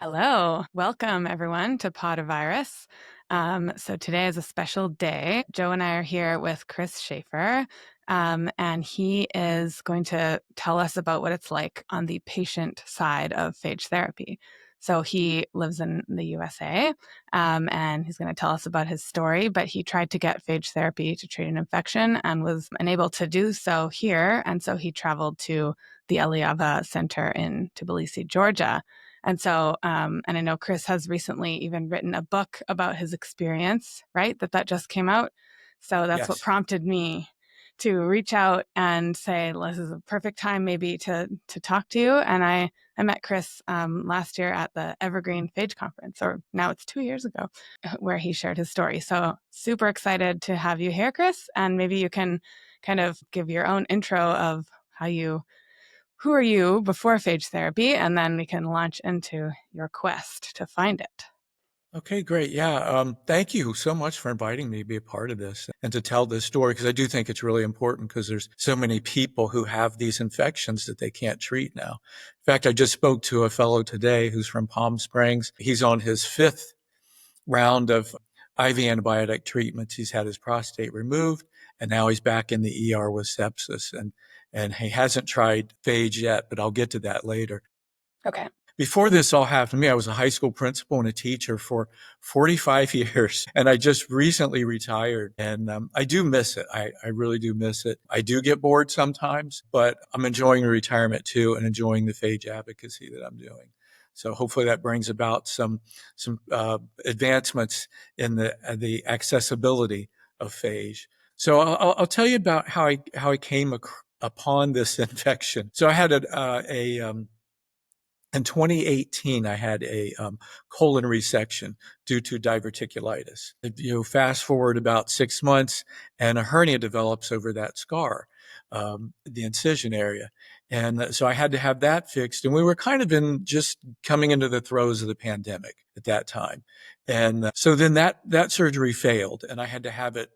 Hello. Welcome, everyone, to Podovirus. So today is a special day. Joe and I are here with Chris Shaffer, and he is going to tell us about what it's like on the patient side of phage therapy. So he lives in the USA, and he's going to tell us about his story, but he tried to get phage therapy to treat an infection and was unable to do so here. And so he traveled to the Eliava Center in Tbilisi, Georgia. And I know Chris has recently even written a book about his experience, right? That just came out. So that's what Yes. prompted me to reach out and say, this is a perfect time maybe to talk to you. And I met Chris last year at the Evergreen Phage Conference, or now it's 2 years ago, where he shared his story. So super excited to have you here, Chris. And maybe you can kind of give your own intro of who are you before phage therapy, and then we can launch into your quest to find it. Okay, great. Yeah. Thank you so much for inviting me to be a part of this and to tell this story because I do think it's really important because there's so many people who have these infections that they can't treat now. In fact, I just spoke to a fellow today who's from Palm Springs. He's on his fifth round of IV antibiotic treatments. He's had his prostate removed and now he's back in the ER with sepsis and he hasn't tried phage yet, but I'll get to that later. Okay. Before this all happened to me, I was a high school principal and a teacher for 45 years, and I just recently retired. And I do miss it. I really do miss it. I do get bored sometimes, but I'm enjoying retirement too and enjoying the phage advocacy that I'm doing. So hopefully that brings about some advancements in the accessibility of phage. So I'll tell you about how I came upon this infection. So I had in 2018, I had a colon resection due to diverticulitis. Fast forward about 6 months, and a hernia develops over that scar, the incision area. And so I had to have that fixed. And we were kind of just coming into the throes of the pandemic at that time. And so then that surgery failed, and I had to have it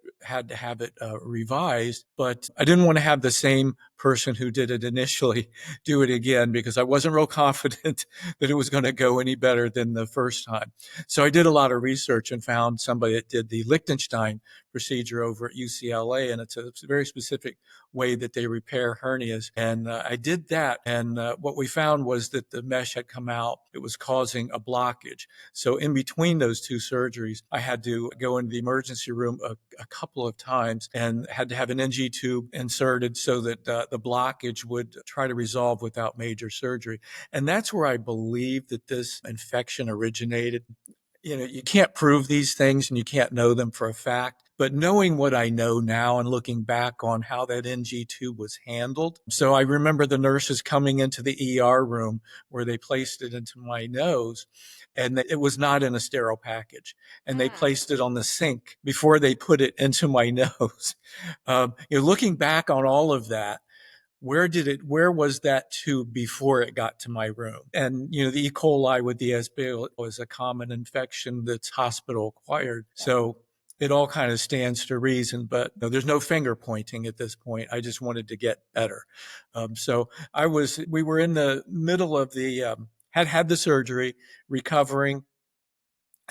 revised. But I didn't want to have the same person who did it initially do it again because I wasn't real confident that it was going to go any better than the first time. So I did a lot of research and found somebody that did the Liechtenstein procedure over at UCLA, and it's a very specific way that they repair hernias. And I did that, and what we found was that the mesh had come out. It was causing a blockage. So in between those two surgeries, I had to go into the emergency room a couple of times and had to have an NG tube inserted so that the blockage would try to resolve without major surgery. And that's where I believe that this infection originated. You can't prove these things and you can't know them for a fact. But knowing what I know now and looking back on how that NG tube was handled. So I remember the nurses coming into the ER room where they placed it into my nose and it was not in a sterile package. And they placed it on the sink before they put it into my nose. Looking back on all of that, where was that tube before it got to my room? And, the E. coli with the SB was a common infection that's hospital acquired. So it all kind of stands to reason, but there's no finger pointing at this point. I just wanted to get better. We were in the middle of had the surgery, recovering.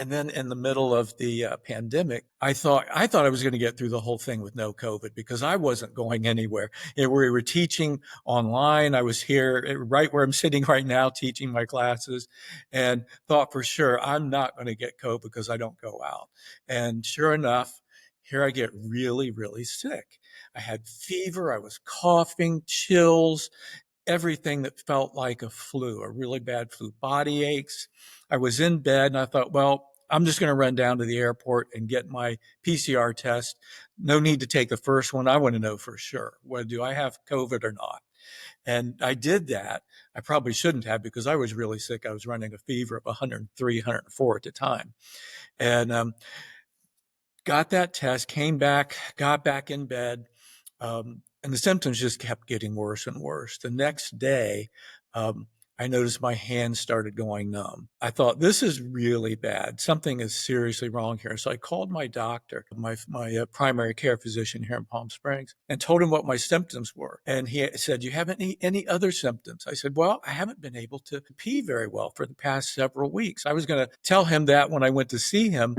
And then in the middle of the pandemic, I thought I was going to get through the whole thing with no COVID because I wasn't going anywhere. We were teaching online. I was here right where I'm sitting right now, teaching my classes, and thought for sure I'm not going to get COVID because I don't go out. And sure enough, here I get really, really sick. I had fever. I was coughing, chills, everything that felt like a flu, a really bad flu, body aches. I was in bed and I thought, well, I'm just going to run down to the airport and get my PCR test. No need to take the first one. I want to know for sure. Do I have COVID or not? And I did that. I probably shouldn't have because I was really sick. I was running a fever of 103, 104 at the time. And got that test, came back, got back in bed. And the symptoms just kept getting worse and worse. The next day, I noticed my hands started going numb. I thought, this is really bad. Something is seriously wrong here. So I called my doctor, my primary care physician here in Palm Springs, and told him what my symptoms were. And he said, you have any other symptoms? I said, well, I haven't been able to pee very well for the past several weeks. I was going to tell him that when I went to see him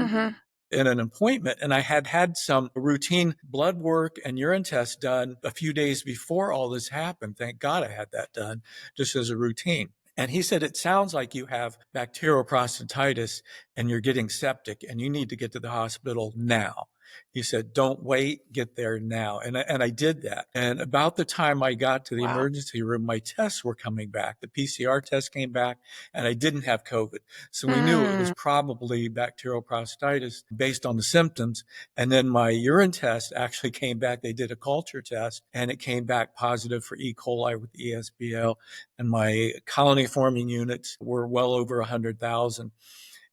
in an appointment, and I had some routine blood work and urine tests done a few days before all this happened. Thank God I had that done just as a routine. And he said, it sounds like you have bacterial prostatitis and you're getting septic and you need to get to the hospital now. He said, don't wait, get there now. And I did that. And about the time I got to the emergency room, my tests were coming back. The PCR test came back and I didn't have COVID. So we knew it was probably bacterial prostatitis based on the symptoms. And then my urine test actually came back. They did a culture test and it came back positive for E. coli with ESBL. And my colony forming units were well over 100,000.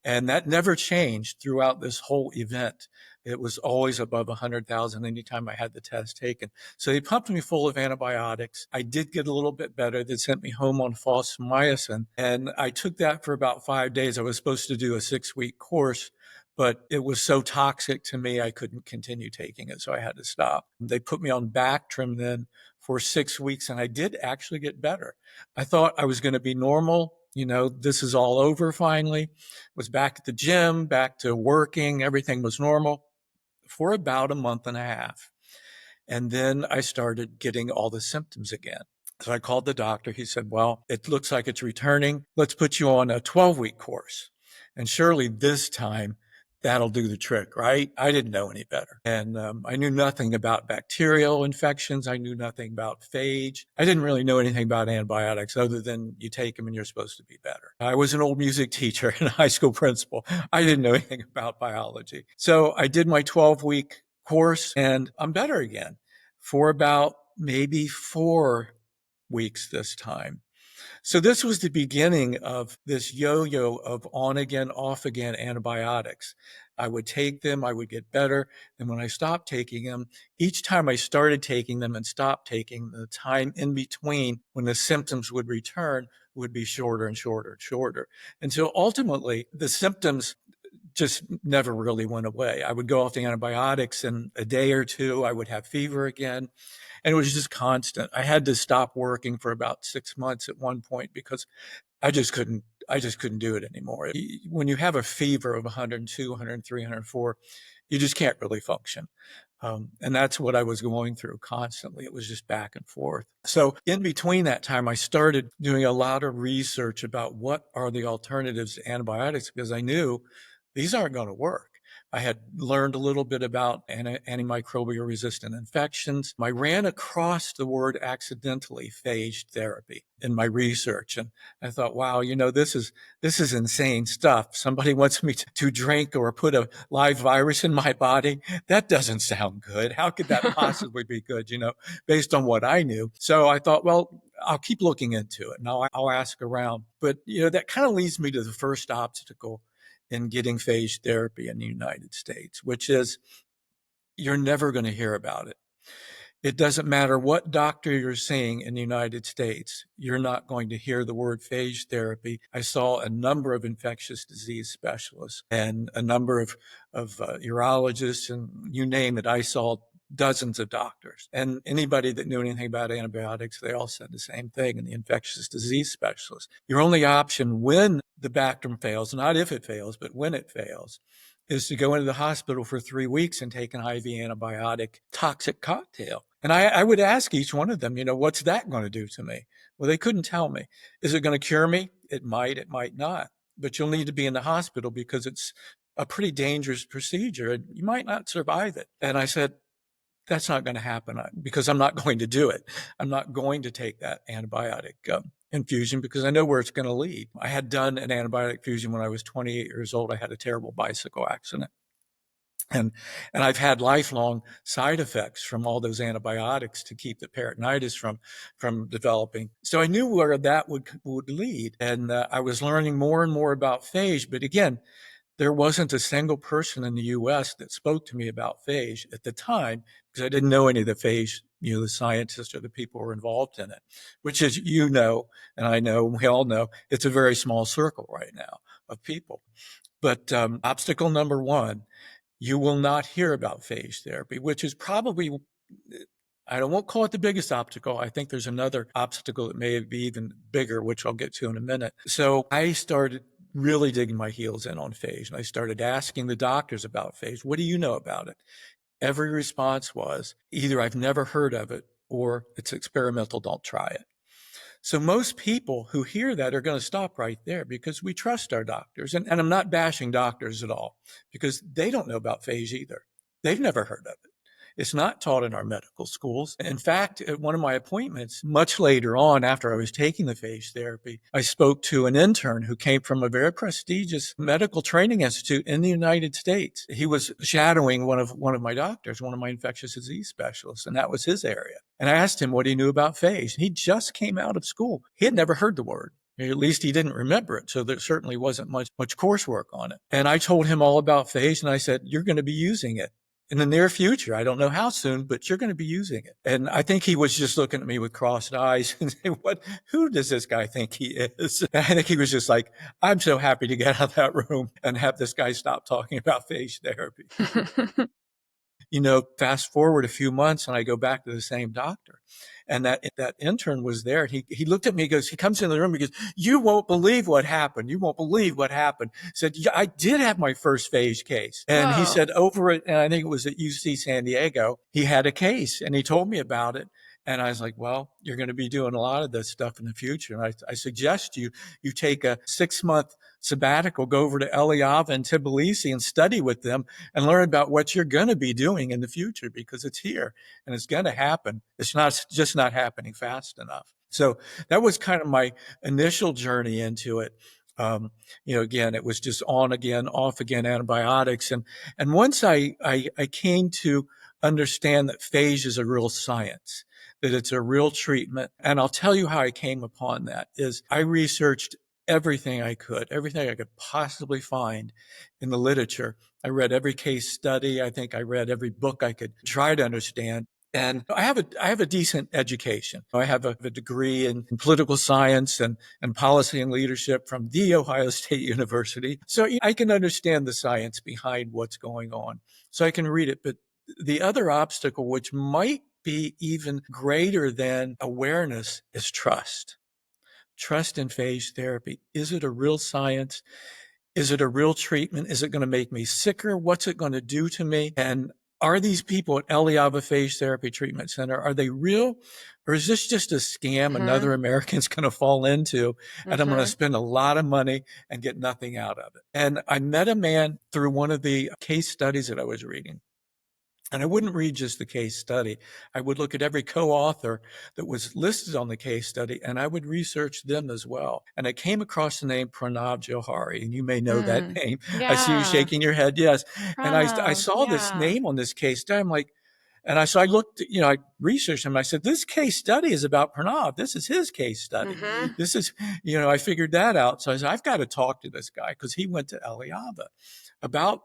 And that never changed throughout this whole event. It was always above 100,000 anytime I had the test taken. So they pumped me full of antibiotics. I did get a little bit better. They sent me home on fosfomycin. And I took that for about 5 days. I was supposed to do a 6-week course, but it was so toxic to me, I couldn't continue taking it. So I had to stop. They put me on Bactrim then for 6 weeks, and I did actually get better. I thought I was going to be normal. This is all over finally. Was back at the gym, back to working. Everything was normal for about a month and a half. And then I started getting all the symptoms again. So I called the doctor. He said, well, it looks like it's returning. Let's put you on a 12-week course. And surely this time that'll do the trick, right? I didn't know any better. And I knew nothing about bacterial infections. I knew nothing about phage. I didn't really know anything about antibiotics other than you take them and you're supposed to be better. I was an old music teacher and a high school principal. I didn't know anything about biology. So I did my 12-week course and I'm better again for about maybe 4 weeks this time. So this was the beginning of this yo-yo of on again, off again antibiotics. I would take them, I would get better. And when I stopped taking them, each time I started taking them and stopped taking, the time in between when the symptoms would return would be shorter and shorter and shorter. And so ultimately, the symptoms just never really went away. I would go off the antibiotics and a day or two, I would have fever again. And it was just constant. I had to stop working for about 6 months at one point because I just couldn't do it anymore. When you have a fever of 102, 103, 104, you just can't really function. And that's what I was going through constantly. It was just back and forth. So in between that time, I started doing a lot of research about what are the alternatives to antibiotics because I knew these aren't going to work. I had learned a little bit about antimicrobial resistant infections. I ran across the word accidentally, phage therapy, in my research. And I thought, wow, this is insane stuff. Somebody wants me to drink or put a live virus in my body. That doesn't sound good. How could that possibly be good, based on what I knew? So I thought, well, I'll keep looking into it and I'll ask around. But, that kind of leads me to the first obstacle in getting phage therapy in the United States, which is you're never going to hear about it. It doesn't matter what doctor you're seeing in the United States, you're not going to hear the word phage therapy. I saw a number of infectious disease specialists and a number of urologists, and you name it. I saw dozens of doctors, and anybody that knew anything about antibiotics, they all said the same thing. And the infectious disease specialist, your only option when the Bactrim fails, not if it fails, but when it fails, is to go into the hospital for 3 weeks and take an IV antibiotic toxic cocktail. And I would ask each one of them, what's that going to do to me? Well, they couldn't tell me. Is it going to cure me? It might not. But you'll need to be in the hospital because it's a pretty dangerous procedure and you might not survive it. And I said, that's not going to happen because I'm not going to do it. I'm not going to take that antibiotic infusion because I know where it's going to lead. I had done an antibiotic infusion when I was 28 years old. I had a terrible bicycle accident. And I've had lifelong side effects from all those antibiotics to keep the peritonitis from developing. So I knew where that would lead. And I was learning more and more about phage. But again, there wasn't a single person in the U.S. that spoke to me about phage at the time, because I didn't know any of the phage, the scientists or the people who were involved in it, which is, and I know, we all know, it's a very small circle right now of people. But obstacle number one, you will not hear about phage therapy, which is probably, I won't call it the biggest obstacle. I think there's another obstacle that may be even bigger, which I'll get to in a minute. So I started really digging my heels in on phage, and I started asking the doctors about phage. What do you know about it? Every response was either I've never heard of it or it's experimental, don't try it. So most people who hear that are going to stop right there because we trust our doctors. And I'm not bashing doctors at all, because they don't know about phage either. They've never heard of it. It's not taught in our medical schools. In fact, at one of my appointments, much later on, after I was taking the phage therapy, I spoke to an intern who came from a very prestigious medical training institute in the United States. He was shadowing one of my doctors, one of my infectious disease specialists, and that was his area. And I asked him what he knew about phage. He just came out of school. He had never heard the word. At least he didn't remember it. So there certainly wasn't much coursework on it. And I told him all about phage, and I said, you're going to be using it in the near future. I don't know how soon, but you're going to be using it. And I think he was just looking at me with crossed eyes and saying, who does this guy think he is? And I think he was just like, I'm so happy to get out of that room and have this guy stop talking about phage therapy. Fast forward a few months and I go back to the same doctor. And that intern was there. He looked at me, he comes in the room, he goes, you won't believe what happened. You won't believe what happened. He said, yeah, I did have my first phage case. And he said over it, and I think it was at UC San Diego, he had a case and he told me about it. And I was like, well, you're going to be doing a lot of this stuff in the future. And I suggest you take a 6-month sabbatical, go over to Eliava and Tbilisi and study with them and learn about what you're going to be doing in the future, because it's here and it's going to happen. It's just not happening fast enough. So that was kind of my initial journey into it. Again, it was just on again, off again, antibiotics. And once I came to understand that phage is a real science, that it's a real treatment. And I'll tell you how I came upon that is I researched everything I could possibly find in the literature. I read every case study. I think I read every book I could try to understand. And I have a decent education. I have a degree in political science and policy and leadership from the Ohio State University. So I can understand the science behind what's going on. So I can read it. But the other obstacle, which might be even greater than awareness, is trust. Trust in phage therapy. Is it a real science? Is it a real treatment? Is it going to make me sicker? What's it going to do to me? And are these people at Eliava Phage Therapy Treatment Center, are they real? Or is this just a scam another American's going to fall into? And I'm going to spend a lot of money and get nothing out of it. And I met a man through one of the case studies that I was reading. And I wouldn't read just the case study. I would look at every co-author that was listed on the case study, and I would research them as well. And I came across the name Pranav Johari, and you may know that name. Yeah. I see you shaking your head. Yes. Pranav, And I saw this name on this case study. I'm like, so I looked, I researched him. I said, this case study is about Pranav. This is his case study. This is, I figured that out. So I said, I've got to talk to this guy because he went to Eliava.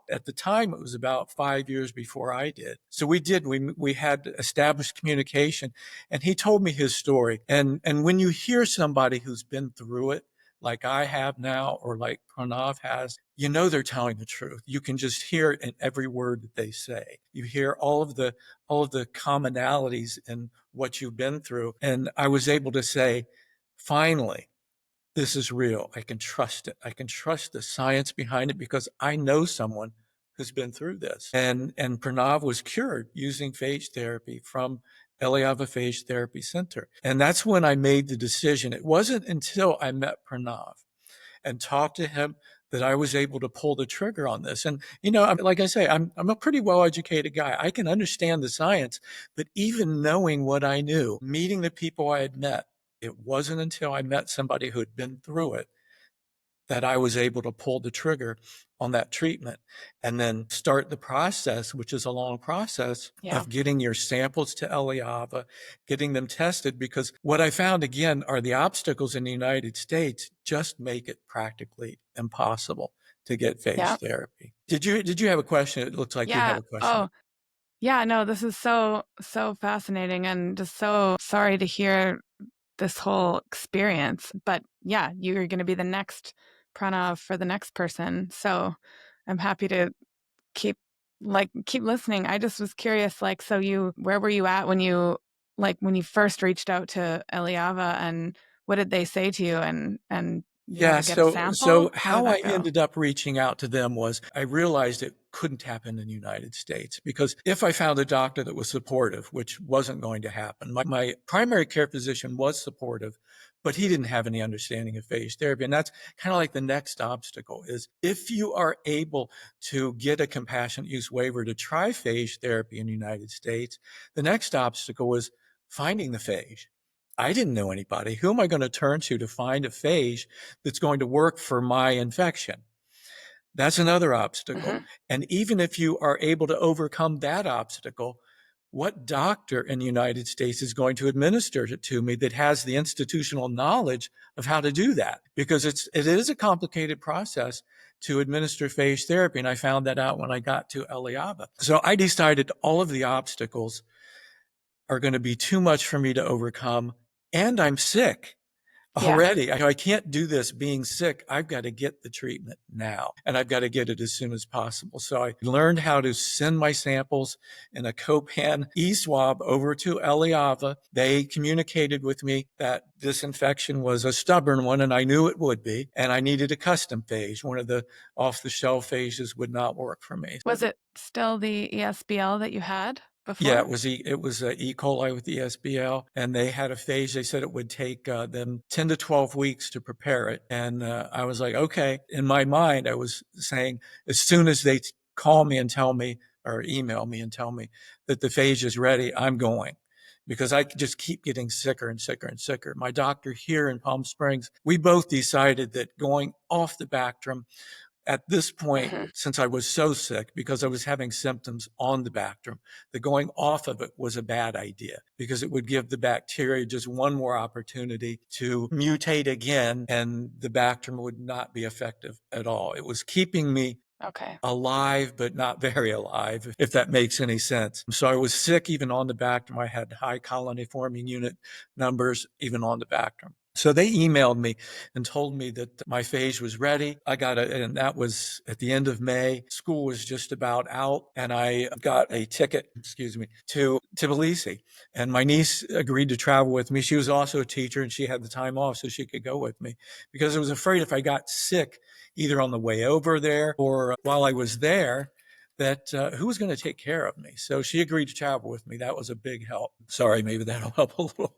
At the time, it was about 5 years before I did. So we had established communication, and he told me his story. And when you hear somebody who's been through it, like I have now, or like Pranav has, they're telling the truth. You can just hear it in every word that they say. You hear all of the commonalities in what you've been through. And I was able to say, finally, this is real. I can trust it. I can trust the science behind it because I know someone who's been through this. And Pranav was cured using phage therapy from Eliava Phage Therapy Center. And that's when I made the decision. It wasn't until I met Pranav and talked to him that I was able to pull the trigger on this. And, like I say, I'm a pretty well-educated guy. I can understand the science, but even knowing what I knew, meeting the people I had met, it wasn't until I met somebody who had been through it that I was able to pull the trigger on that treatment and then start the process, which is a long process Yeah. of getting your samples to Eliava, getting them tested, because what I found again are the obstacles in the United States just make it practically impossible to get phage Yeah. therapy. Did you have a question? It looks like you have Yeah. a question. Oh, yeah. No, this is so fascinating, and just so sorry to hear this whole experience. But yeah, you're going to be the next Pranav for the next person. So I'm happy to keep keep listening. I just was curious, so where were you at when you first reached out to Eliava, and what did they say to you, and you had Yeah, to get a so sample? How did how I that go? ended up reaching out to them was I realized it couldn't happen in the United States, because if I found a doctor that was supportive, which wasn't going to happen, my primary care physician was supportive, but he didn't have any understanding of phage therapy. And that's kind of like the next obstacle is if you are able to get a compassionate use waiver to try phage therapy in the United States, the next obstacle is finding the phage. I didn't know anybody. Who am I going to turn to find a phage that's going to work for my infection? That's another obstacle. Hmm. And even if you are able to overcome that obstacle, what doctor in the United States is going to administer it to me that has the institutional knowledge of how to do that? Because it is a complicated process to administer phage therapy. And I found that out when I got to Eliava. So I decided all of the obstacles are going to be too much for me to overcome. And I'm sick Yeah. already. I can't do this being sick. I've got to get the treatment now, and I've got to get it as soon as possible. So I learned how to send my samples in a Copan e-swab over to Eliava. They communicated with me that this infection was a stubborn one, and I knew it would be, and I needed a custom phage. One of the off-the-shelf phages would not work for me. Was it still the ESBL that you had Yeah, before? it was E. coli with the SBL, and they had a phage. They said it would take them 10 to 12 weeks to prepare it, and I was like, okay. In my mind, I was saying, as soon as they call me and tell me, or email me and tell me that the phage is ready, I'm going, because I just keep getting sicker and sicker and sicker. My doctor here in Palm Springs, we both decided that going off the Bactrim at this point, Hmm. since I was so sick because I was having symptoms on the Bactrim, the going off of it was a bad idea because it would give the bacteria just one more opportunity to mutate again, and the Bactrim would not be effective at all. It was keeping me Okay. alive, but not very alive, if that makes any sense. So I was sick even on the Bactrim. I had high colony forming unit numbers even on the Bactrim. So they emailed me and told me that my phage was ready. And that was at the end of May. School was just about out, and I got a ticket, to Tbilisi. And my niece agreed to travel with me. She was also a teacher, and she had the time off so she could go with me, because I was afraid if I got sick, either on the way over there or while I was there, that who was going to take care of me? So she agreed to travel with me. That was a big help. Sorry, maybe that'll help a little.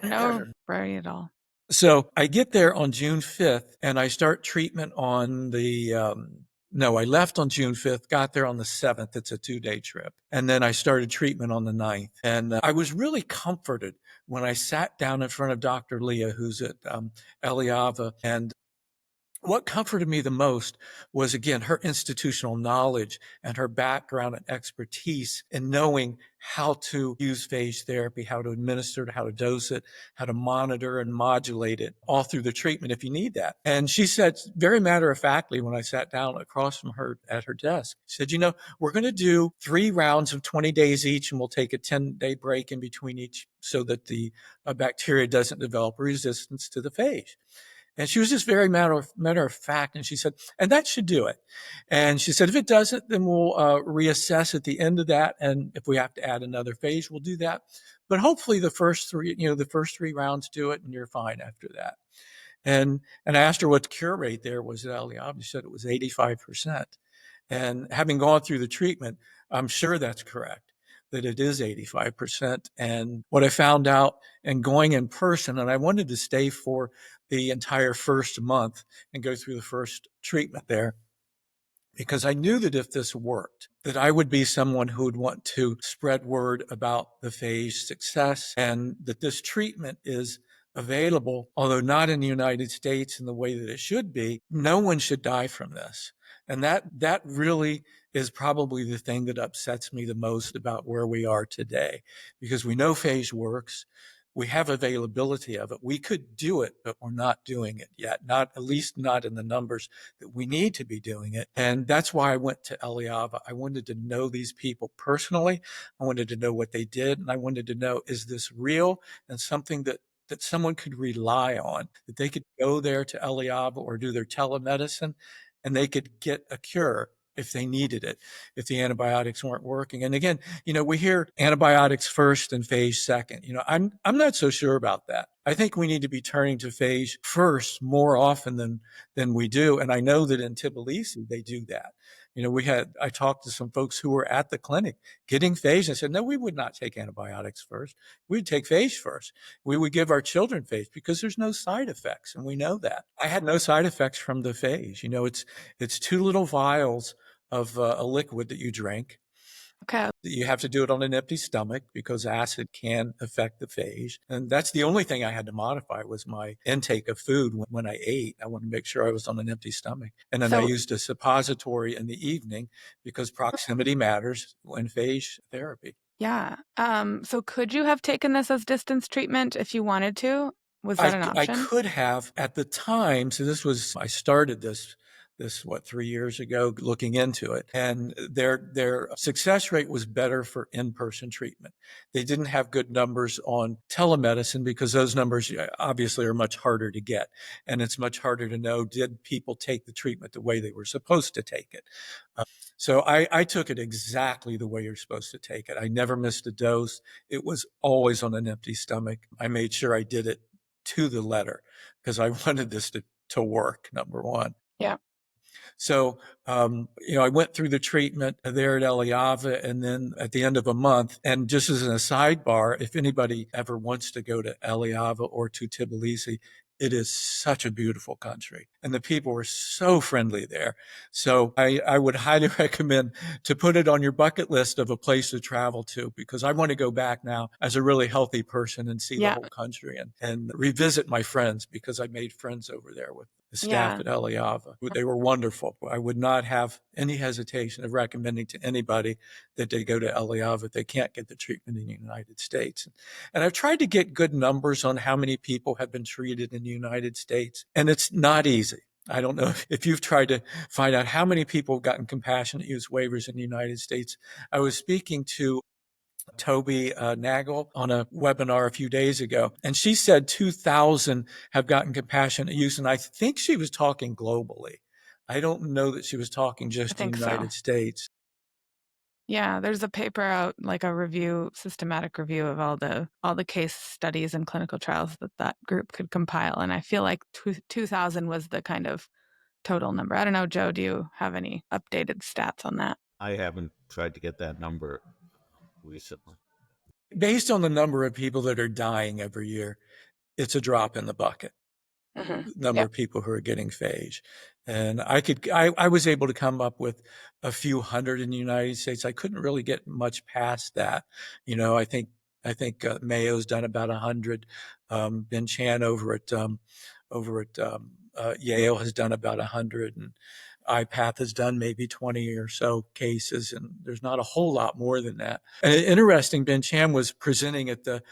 No worry at all. So I get there on June 5th, and I start treatment on no, I left on June 5th, got there on the 7th. It's a 2-day trip. And then I started treatment on the 9th. And I was really comforted when I sat down in front of Dr. Leah, who's at Eliava, and what comforted me the most was, again, her institutional knowledge and her background and expertise in knowing how to use phage therapy, how to administer it, how to dose it, how to monitor and modulate it all through the treatment if you need that. And she said, very matter of factly, when I sat down across from her at her desk, she said, we're going to do 3 rounds of 20 days each, and we'll take a 10-day break in between each so that the bacteria doesn't develop resistance to the phage. And she was just very matter of fact. And she said, and that should do it. And she said, if it doesn't, then we'll reassess at the end of that. And if we have to add another phase, we'll do that. But hopefully the first 3 rounds do it, and you're fine after that. And I asked her what the cure rate there was at Eliab. She said it was 85%. And having gone through the treatment, I'm sure that's correct, that it is 85%. And what I found out, and going in person, and I wanted to stay for the entire first month and go through the first treatment there, because I knew that if this worked, that I would be someone who would want to spread word about the phage success, and that this treatment is available, although not in the United States in the way that it should be, no one should die from this. And that really is probably the thing that upsets me the most about where we are today, because we know phage works. We have availability of it. We could do it, but we're not doing it yet. Not, at least not in the numbers that we need to be doing it. And that's why I went to Eliava. I wanted to know these people personally. I wanted to know what they did. And I wanted to know, is this real and something that someone could rely on, that they could go there to Eliava or do their telemedicine and they could get a cure if they needed it, if the antibiotics weren't working. And again, we hear antibiotics first and phage second. I'm not so sure about that. I think we need to be turning to phage first more often than we do. And I know that in Tbilisi, they do that. I talked to some folks who were at the clinic getting phage and said, no, we would not take antibiotics first. We'd take phage first. We would give our children phage because there's no side effects. And we know that. I had no side effects from the phage. It's 2 little vials of a liquid that you drink. Okay. You have to do it on an empty stomach because acid can affect the phage. And that's the only thing I had to modify was my intake of food when I ate. I wanted to make sure I was on an empty stomach. And then I So, used a suppository in the evening because proximity matters in phage therapy. yeah. So could you have taken this as distance treatment if you wanted to? Was that an I option? could have at the time. So I started this 3 years ago, looking into it, and their success rate was better for in-person treatment. They didn't have good numbers on telemedicine because those numbers obviously are much harder to get, and it's much harder to know, did people take the treatment the way they were supposed to take it. So I took it exactly the way you're supposed to take it. I never missed a dose. It was always on an empty stomach. I made sure I did it to the letter because I wanted this to work, number one. Yeah. So, I went through the treatment there at Eliava and then at the end of a month. And just as a sidebar, if anybody ever wants to go to Eliava or to Tbilisi, it is such a beautiful country and the people are so friendly there. So I would highly recommend to put it on your bucket list of a place to travel to, because I want to go back now as a really healthy person and see the Yeah. whole country and revisit my friends, because I made friends over there with the staff Yeah. at Eliava. They were wonderful. I would not have any hesitation of recommending to anybody that they go to Eliava if they can't get the treatment in the United States. And I've tried to get good numbers on how many people have been treated in the United States, and it's not easy. I don't know if you've tried to find out how many people have gotten compassionate use waivers in the United States. I was speaking to Toby Nagel on a webinar a few days ago, and she said 2,000 have gotten compassionate use, and I think she was talking globally. I don't know that she was talking I just in the think so. United States. Yeah, there's a paper out, like a review, systematic review of all the case studies and clinical trials that group could compile, and I feel like 2,000 was the kind of total number. I don't know, Joe, do you have any updated stats on that? I haven't tried to get that number recently. Based on the number of people that are dying every year, it's a drop in the bucket. Number Yep. of people who are getting phage. And I was able to come up with a few hundred in the United States. I couldn't really get much past that. I think Mayo's done about 100. Ben Chan over at Yale has done about 100, and IPATH has done maybe 20 or so cases, and there's not a whole lot more than that. And interesting, Ben Chan was presenting at the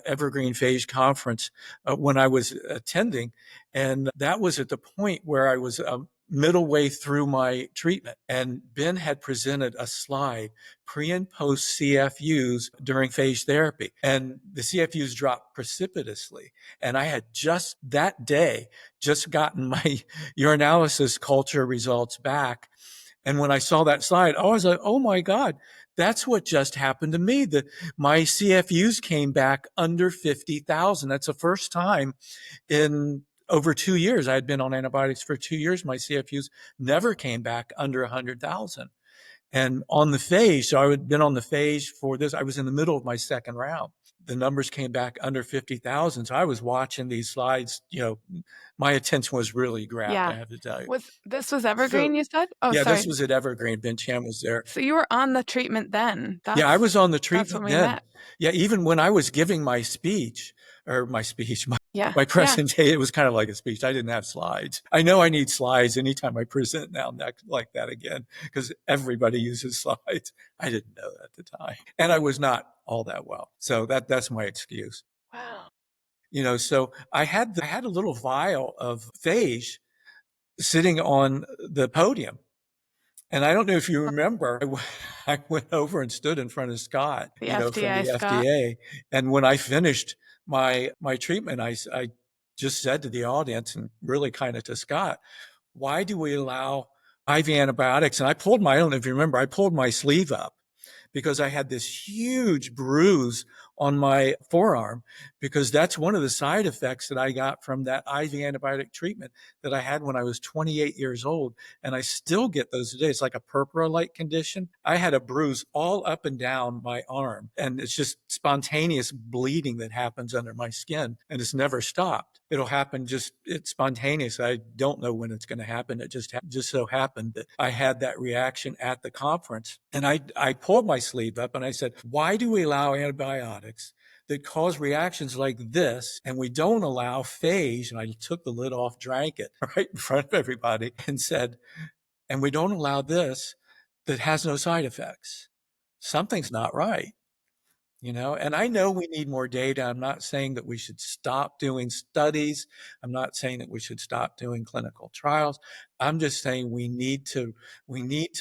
Evergreen Phage conference when I was attending, and that was at the point where I was middle way through my treatment. And Ben had presented a slide, pre and post CFUs during phage therapy. And the CFUs dropped precipitously. And I had just that day just gotten my urinalysis culture results back. And when I saw that slide, I was like, oh my God, that's what just happened to me. My CFUs came back under 50,000. That's the first time in over 2 years. I had been on antibiotics for 2 years. My CFUs never came back under 100,000. And on the phage, so I had been on the phage for this. I was in the middle of my second round. The numbers came back under 50,000. So I was watching these slides. My attention was really grabbed, I Yeah. have to tell you. This was Evergreen, you said? Oh, Yeah, sorry. this was at Evergreen. Ben Chan was there. So you were on the treatment then. Yeah, I was on the That's when treatment we then. met. Yeah, even when I was giving my speech, or my speech, Yeah. my presentation. It was kind of like a speech. I didn't have slides. I know I need slides anytime I present now like that again, because everybody uses slides. I didn't know that at the time. And I was not all that well. So that's my excuse. Wow. So I had a little vial of phage sitting on the podium. And I don't know if you remember, I went over and stood in front of Scott, The from FDA, the Scott. FDA. And when I finished my treatment, I just said to the audience and really kind of to Scott, why do we allow IV antibiotics? And I pulled my own, if you remember, I pulled my sleeve up because I had this huge bruise on my forearm because that's one of the side effects that I got from that IV antibiotic treatment that I had when I was 28 years old. And I still get those today. It's like a purpura-like condition. I had a bruise all up and down my arm, and it's just spontaneous bleeding that happens under my skin, and it's never stopped. It'll happen it's spontaneous. I don't know when it's going to happen. It just so happened that I had that reaction at the conference. And I pulled my sleeve up and I said, why do we allow antibiotics that cause reactions like this, and we don't allow phage? And I took the lid off, drank it right in front of everybody, and said, and we don't allow this that has no side effects. Something's not right. And I know we need more data. I'm not saying that we should stop doing studies. I'm not saying that we should stop doing clinical trials. I'm just saying we need to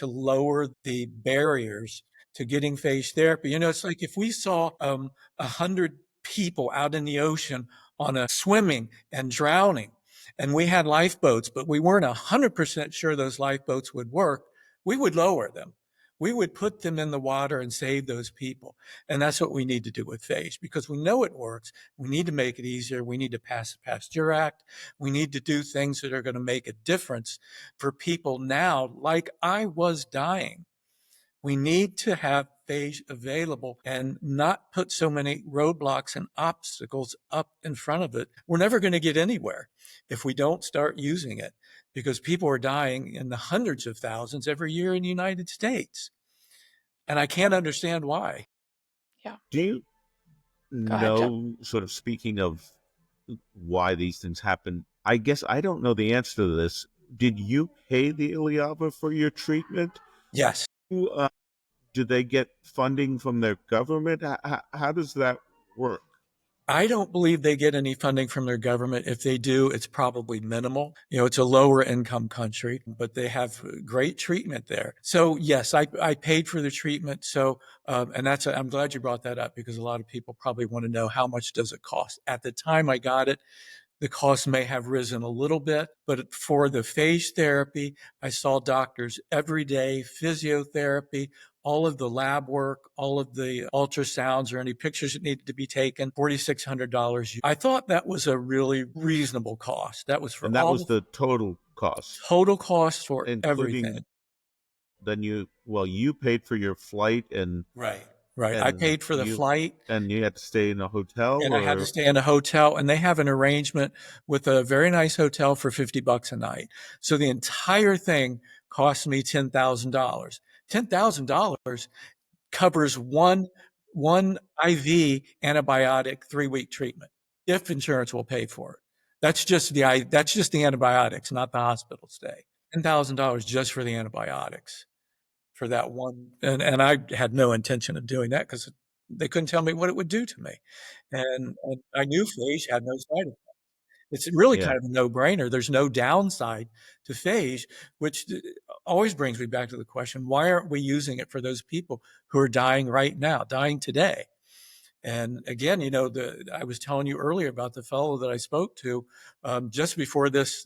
lower the barriers to getting phage therapy. It's like if we saw 100 people out in the ocean on a swimming and drowning, and we had lifeboats, but we weren't 100% sure those lifeboats would work, we would lower them. We would put them in the water and save those people. And that's what we need to do with phage because we know it works. We need to make it easier. We need to pass the Pasteur Act. We need to do things that are going to make a difference for people now, like I was dying. We need to have phage available and not put so many roadblocks and obstacles up in front of it. We're never going to get anywhere if we don't start using it because people are dying in the hundreds of thousands every year in the United States. And I can't understand why. Yeah. Do you Go ahead, Joe. know, sort of speaking of why these things happen, I guess I don't know the answer to this. Did you pay the Eliava for your treatment? Yes. Do they get funding from their government? How does that work? I don't believe they get any funding from their government. If they do, it's probably minimal. It's a lower income country, but they have great treatment there. So yes, I paid for the treatment. So, and I'm glad you brought that up because a lot of people probably want to know how much does it cost. At the time I got it, the cost may have risen a little bit, but for the phage therapy, I saw doctors every day, physiotherapy, all of the lab work, all of the ultrasounds or any pictures that needed to be taken, $4,600. I thought that was a really reasonable cost. That was for And that all was the the total cost, total cost for everything. including then you paid for your flight Right. Right. I and paid for the flight. and you had to stay in a hotel, And I had to or stay in a hotel, and they have an arrangement with a very nice hotel for $50 a night. So the entire thing cost me $10,000. $10,000 covers one IV antibiotic 3-week treatment if insurance will pay for it. That's just the antibiotics, not the hospital stay. $10,000 just for the antibiotics for that one. And I had no intention of doing that because they couldn't tell me what it would do to me. And I knew phage had no side effects. It's really yeah. kind of a no-brainer. There's no downside to phage, which always brings me back to the question, why aren't we using it for those people who are dying right now, dying today? And again, I was telling you earlier about the fellow that I spoke to just before this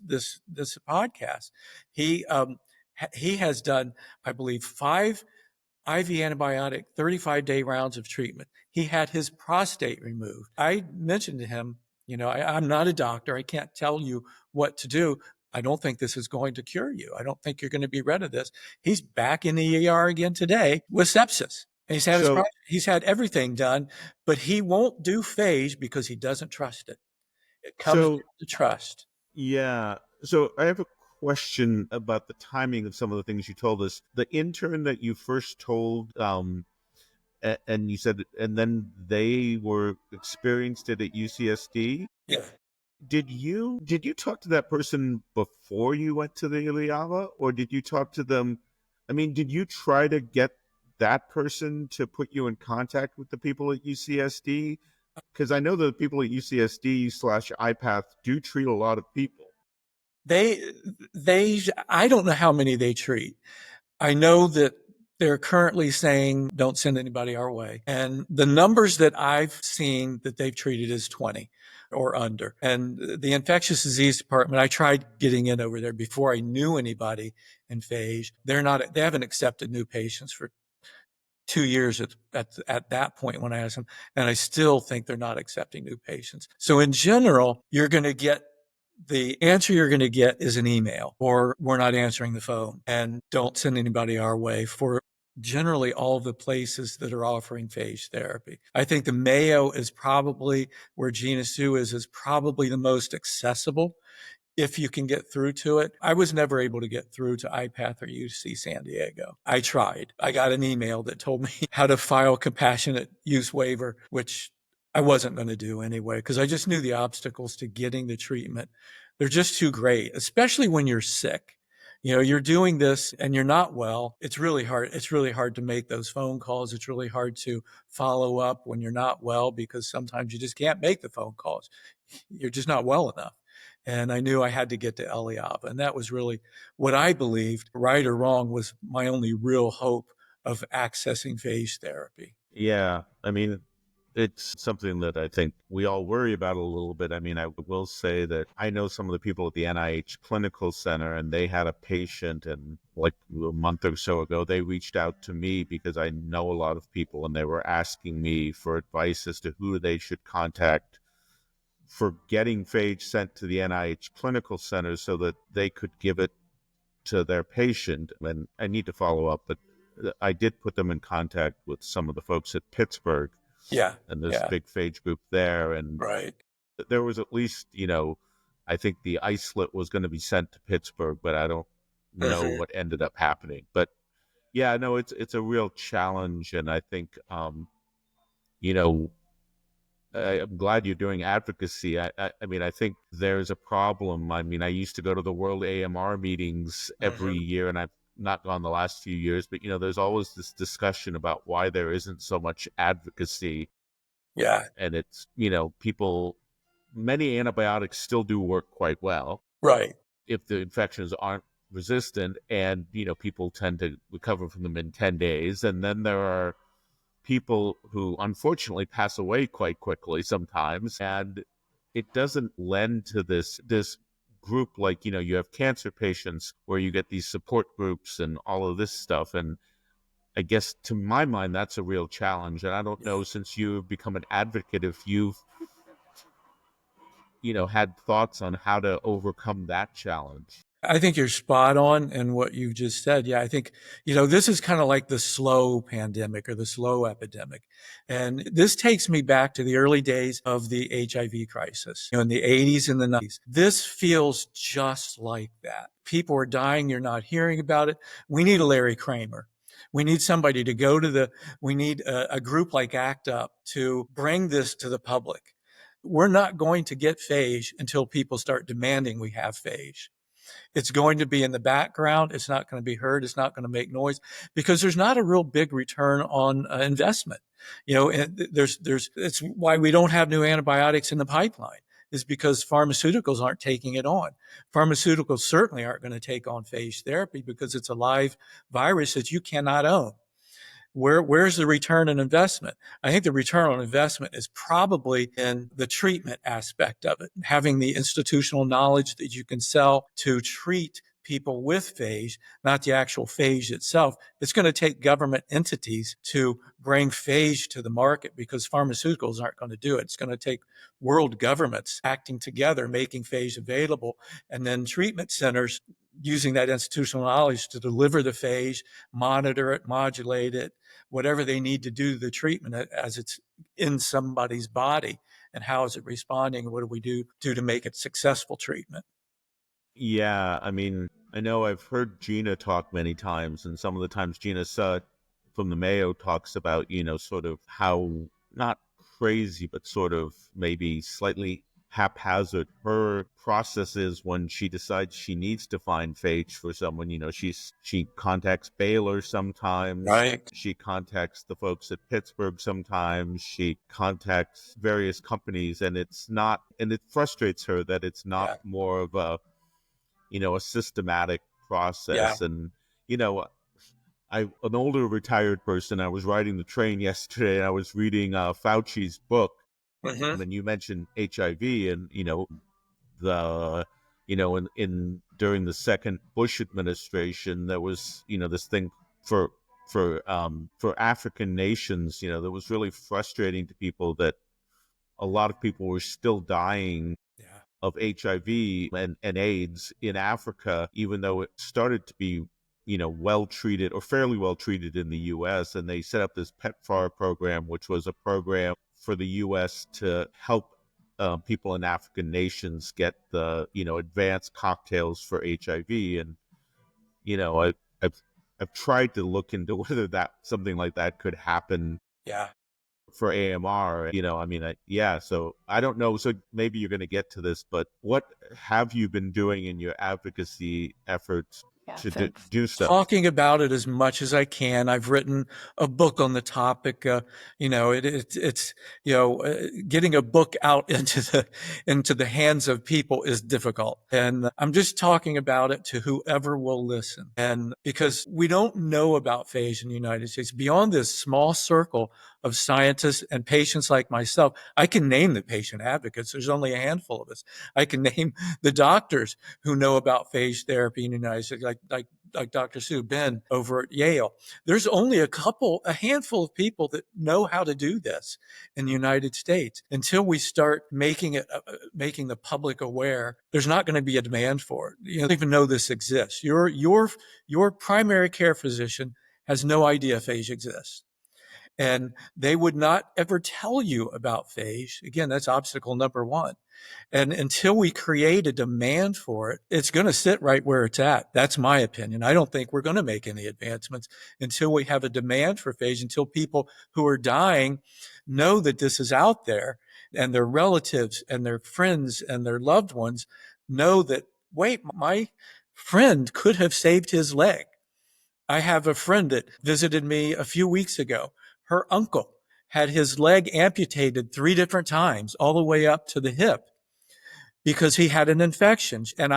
podcast. He has done, I believe, 5 IV antibiotic, 35-day rounds of treatment. He had his prostate removed. I mentioned to him, I'm not a doctor. I can't tell you what to do. I don't think this is going to cure you. I don't think you're going to be rid of this. He's back in the ER again today with sepsis. And So he's had everything done, but he won't do phage because he doesn't trust it. It comes so down to trust. yeah. So I have a question about the timing of some of the things you told us. The intern that you first told And you said, and then they were experienced it at UCSD. Yeah. Did you talk to that person before you went to the Eliava, or did you talk to them? I mean, did you try to get that person to put you in contact with the people at UCSD? Because I know the people at UCSD/IPATH do treat a lot of people. They, I don't know how many they treat. I know that they're currently saying don't send anybody our way. And the numbers that I've seen that they've treated is 20 or under. And the infectious disease department, I tried getting in over there before I knew anybody in Phage. They haven't accepted new patients for 2 years at that point when I asked them, and I still think they're not accepting new patients. So in general, the answer you're going to get is an email or we're not answering the phone and don't send anybody our way for generally all of the places that are offering phage therapy. I think the Mayo is probably where Gina Sue is probably the most accessible if you can get through to it. I was never able to get through to IPATH or UC San Diego. I tried. I got an email that told me how to file compassionate use waiver, which I wasn't going to do anyway, because I just knew the obstacles to getting the treatment. They're just too great, especially when you're sick. You're doing this and you're not well. It's really hard. It's really hard to make those phone calls. It's really hard to follow up when you're not well because sometimes you just can't make the phone calls. You're just not well enough. And I knew I had to get to Eliava. And that was really what I believed, right or wrong, was my only real hope of accessing phage therapy. Yeah, I mean, it's something that I think we all worry about a little bit. I mean, I will say that I know some of the people at the NIH Clinical Center, and they had a patient, and like a month or so ago, they reached out to me because I know a lot of people, and they were asking me for advice as to who they should contact for getting phage sent to the NIH Clinical Center so that they could give it to their patient. And I need to follow up, but I did put them in contact with some of the folks at Pittsburgh, Yeah. and there's a Yeah. big phage group there. And Right. there was at least, I think the isolate was going to be sent to Pittsburgh, but I don't know Mm-hmm. what ended up happening. But yeah, no, it's a real challenge. And I think, you know, I'm glad you're doing advocacy. I mean, I think there's a problem. I mean, I used to go to the World AMR meetings every Mm-hmm. year, and I've not gone the last few years, but, there's always this discussion about why there isn't so much advocacy. Yeah. And it's, many antibiotics still do work quite well Right. if the infections aren't resistant, and, people tend to recover from them in 10 days. And then there are people who unfortunately pass away quite quickly sometimes, and it doesn't lend to this group. Like, you have cancer patients where you get these support groups and all of this stuff. And I guess to my mind that's a real challenge. And I don't know, since you've become an advocate, if you've had thoughts on how to overcome that challenge. I think you're spot on in what you just said. Yeah, I think, this is kind of like the slow pandemic or the slow epidemic. And this takes me back to the early days of the HIV crisis, in the 80s and the 90s. This feels just like that. People are dying. You're not hearing about it. We need a Larry Kramer. We need somebody to we need a group like ACT UP to bring this to the public. We're not going to get phage until people start demanding we have phage. It's going to be in the background. It's not going to be heard. It's not going to make noise because there's not a real big return on investment. And it's why we don't have new antibiotics in the pipeline, is because pharmaceuticals aren't taking it on. Pharmaceuticals certainly aren't going to take on phage therapy because it's a live virus that you cannot own. Where's the return on investment? I think the return on investment is probably in the treatment aspect of it, having the institutional knowledge that you can sell to treat people with phage, not the actual phage itself. It's going to take government entities to bring phage to the market because pharmaceuticals aren't going to do it. It's going to take world governments acting together, making phage available, and then treatment centers using that institutional knowledge to deliver the phage, monitor it, modulate it, whatever they need to do to the treatment as it's in somebody's body, and how is it responding, and what do we do to make it successful treatment. Yeah, I mean, I know I've heard Gina talk many times, and some of the times Gina from the Mayo talks about, sort of how not crazy, but sort of maybe slightly haphazard her process is when she decides she needs to find phage for someone. She contacts Baylor sometimes. Right. She contacts the folks at Pittsburgh sometimes. She contacts various companies, and it frustrates her that it's not more of a systematic process. And, I'm an older retired person. I was riding the train yesterday and I was reading Fauci's book. Mm-hmm. And you mentioned HIV, and the in during the second Bush administration, there was this thing for African nations, that was really frustrating to people, that a lot of people were still dying of HIV and AIDS in Africa, even though it started to be well treated, or fairly well treated, in the US. And they set up this PEPFAR program, which was a program for the US to help people in African nations get the advanced cocktails for HIV. And I've tried to look into whether that something like that could happen for AMR. So I don't know. So maybe you're going to get to this, but what have you been doing in your advocacy efforts to do stuff? Talking about it as much as I can. I've written a book on the topic. It's getting a book out into the hands of people is difficult, and I'm just talking about it to whoever will listen. And because we don't know about phage in the United States beyond this small circle of scientists and patients like myself, I can name the patient advocates. There's only a handful of us. I can name the doctors who know about phage therapy in the United States, like Dr. Sue Ben over at Yale. There's only a handful of people that know how to do this in the United States. Until we start making the public aware, there's not going to be a demand for it. You don't even know this exists. Your primary care physician has no idea phage exists. And they would not ever tell you about phage. Again, that's obstacle number one. And until we create a demand for it, it's going to sit right where it's at. That's my opinion. I don't think we're going to make any advancements until we have a demand for phage, until people who are dying know that this is out there, and their relatives and their friends and their loved ones know that, wait, my friend could have saved his leg. I have a friend that visited me a few weeks ago. Her uncle had his leg amputated 3 different times, all the way up to the hip, because he had an infection. And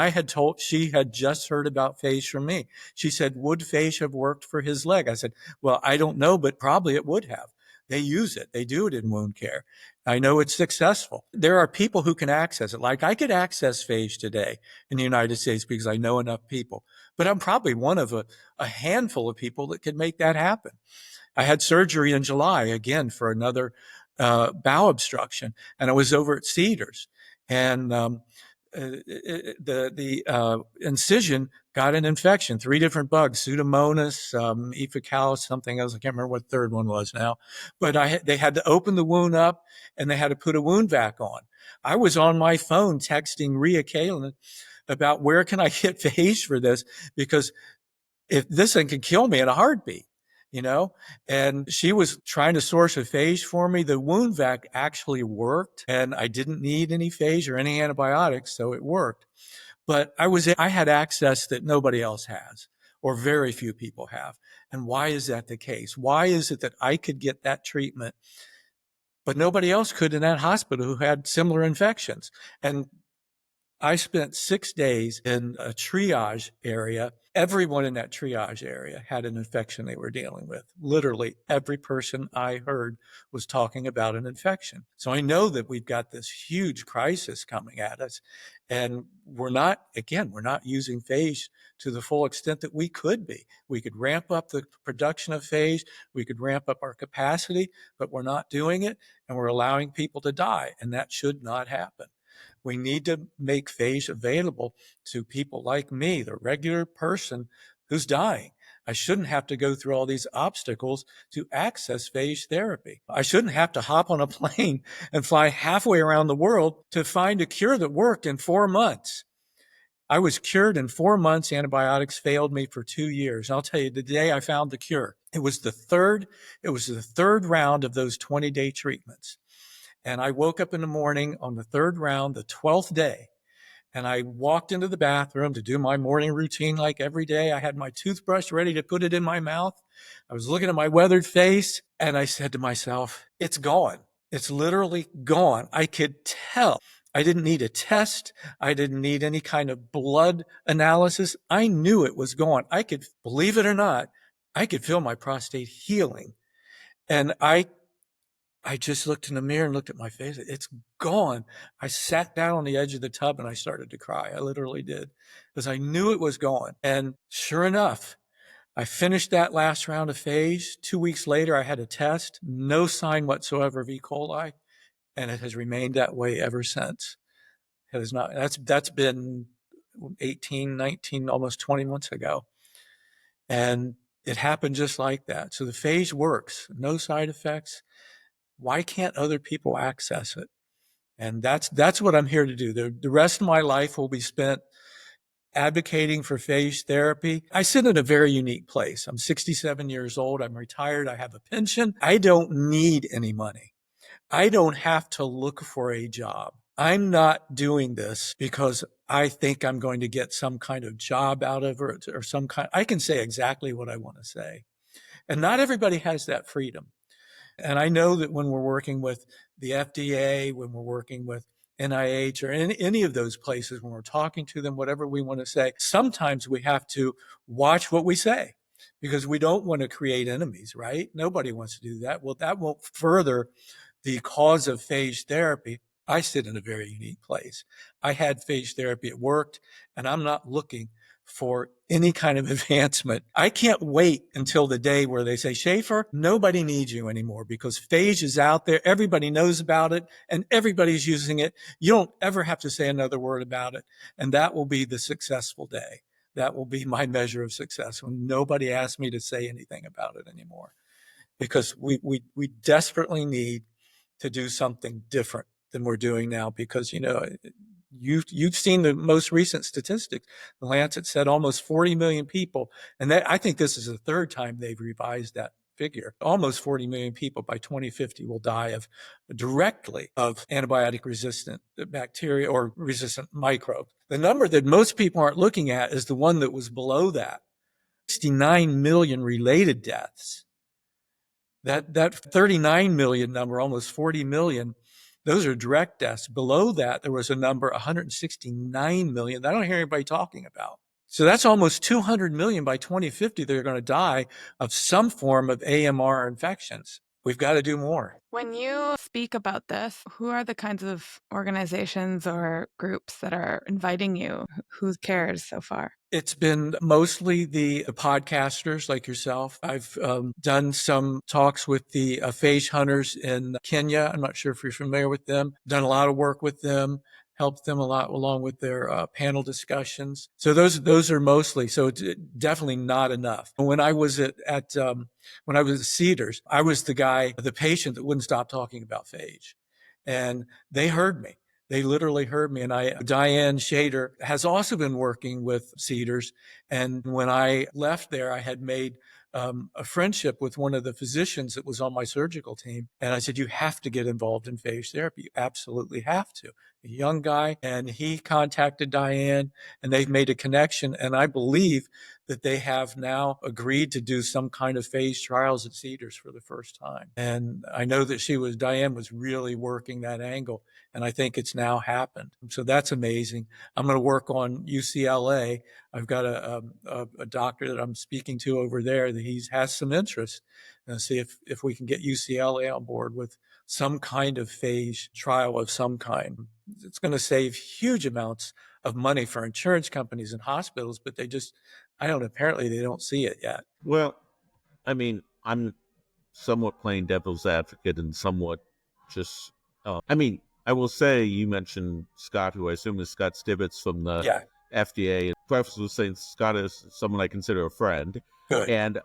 she had just heard about phage from me. She said, would phage have worked for his leg? I said, well, I don't know, but probably it would have. They use it. They do it in wound care. I know it's successful. There are people who can access it. Like, I could access phage today in the United States because I know enough people, but I'm probably one of a handful of people that could make that happen. I had surgery in July again for another bowel obstruction, and I was over at Cedars, and the incision got an infection, 3 different bugs, Pseudomonas, Efficacy, something else. I can't remember what the third one was now, but they had to open the wound up and they had to put a wound vac on. I was on my phone texting Rhea Kalin about where can I get phage for this, because if this thing could kill me in a heartbeat, and she was trying to source a phage for me. The wound vac actually worked, and I didn't need any phage or any antibiotics, so it worked. But I had access that nobody else has, or very few people have. And why is that the case? Why is it that I could get that treatment, but nobody else could in that hospital who had similar infections? And I spent 6 days in a triage area. Everyone in that triage area had an infection they were dealing with. Literally every person I heard was talking about an infection. So I know that we've got this huge crisis coming at us, and we're not using phage to the full extent that we could be. We could ramp up the production of phage. We could ramp up our capacity, but we're not doing it, and we're allowing people to die, and that should not happen. We need to make phage available to people like me, the regular person who's dying. I shouldn't have to go through all these obstacles to access phage therapy. I shouldn't have to hop on a plane and fly halfway around the world to find a cure that worked in 4 months. I was cured in 4 months. Antibiotics failed me for 2 years. And I'll tell you, the day I found the cure, it was the third round of those 20-day treatments. And I woke up in the morning on the third round, the 12th day, and I walked into the bathroom to do my morning routine like every day. I had my toothbrush ready to put it in my mouth. I was looking at my weathered face, and I said to myself, it's gone. It's literally gone. I could tell. I didn't need a test. I didn't need any kind of blood analysis. I knew it was gone. I could, believe it or not, I could feel my prostate healing. And I just looked in the mirror and looked at my face. It's gone. I sat down on the edge of the tub and I started to cry. I literally did, because I knew it was gone. And sure enough, I finished that last round of phage. 2 weeks later, I had a test, no sign whatsoever of E. coli, and it has remained that way ever since. It has not. That's been 18, 19, almost 20 months ago. And it happened just like that. So the phage works, no side effects. Why can't other people access it? And that's what I'm here to do. The rest of my life will be spent advocating for phage therapy. I sit in a very unique place. I'm 67 years old. I'm retired. I have a pension. I don't need any money. I don't have to look for a job. I'm not doing this because I think I'm going to get some kind of job out of it or some kind. I can say exactly what I want to say. And not everybody has that freedom. And I know that when we're working with the FDA, when we're working with NIH or any of those places, when we're talking to them, whatever we want to say, sometimes we have to watch what we say because we don't want to create enemies, right? Nobody wants to do that. Well, that won't further the cause of phage therapy. I sit in a very unique place. I had phage therapy. It worked, and I'm not looking for any kind of advancement. I can't wait until the day where they say, Shaffer, nobody needs you anymore because phage is out there. Everybody knows about it and everybody's using it. You don't ever have to say another word about it. And that will be the successful day. That will be my measure of success when nobody asks me to say anything about it anymore, because we desperately need to do something different than we're doing now, because, you've seen the most recent statistics. The Lancet said almost 40 million people, and I think this is the third time they've revised that figure. Almost 40 million people by 2050 will die directly of antibiotic resistant bacteria or resistant microbes. The number that most people aren't looking at is the one that was below that. 69 million related deaths. That 39 million number, almost 40 million, those are direct deaths. Below that, there was a number, 169 million, that I don't hear anybody talking about. So that's almost 200 million by 2050 that are going to die of some form of AMR infections. We've got to do more. When you speak about this, who are the kinds of organizations or groups that are inviting you? Who cares so far? It's been mostly the podcasters like yourself. I've done some talks with the phage hunters in Kenya. I'm not sure if you're familiar with them. Done a lot of work with them, helped them a lot along with their panel discussions. So those are mostly. So it's definitely not enough. When I was when I was at Cedars, I was the patient that wouldn't stop talking about phage, and they heard me. They literally heard me. And Diane Shader has also been working with Cedars. And when I left there, I had made a friendship with one of the physicians that was on my surgical team. And I said, you have to get involved in phage therapy. You absolutely have to. A young guy. And he contacted Diane and they've made a connection. And I believe that they have now agreed to do some kind of phage trials at Cedars for the first time. And I know that Diane was really working that angle. And I think it's now happened. So that's amazing. I'm going to work on UCLA. I've got a doctor that I'm speaking to over there that he has some interest, and see if we can get UCLA on board with some kind of phage trial of some kind. It's going to save huge amounts of money for insurance companies and hospitals, but apparently they don't see it yet. Well, I mean, I'm somewhat playing devil's advocate and somewhat just, I will say you mentioned Scott, who I assume is Scott Stibbets from the FDA. Preface was saying Scott is someone I consider a friend. Good. And,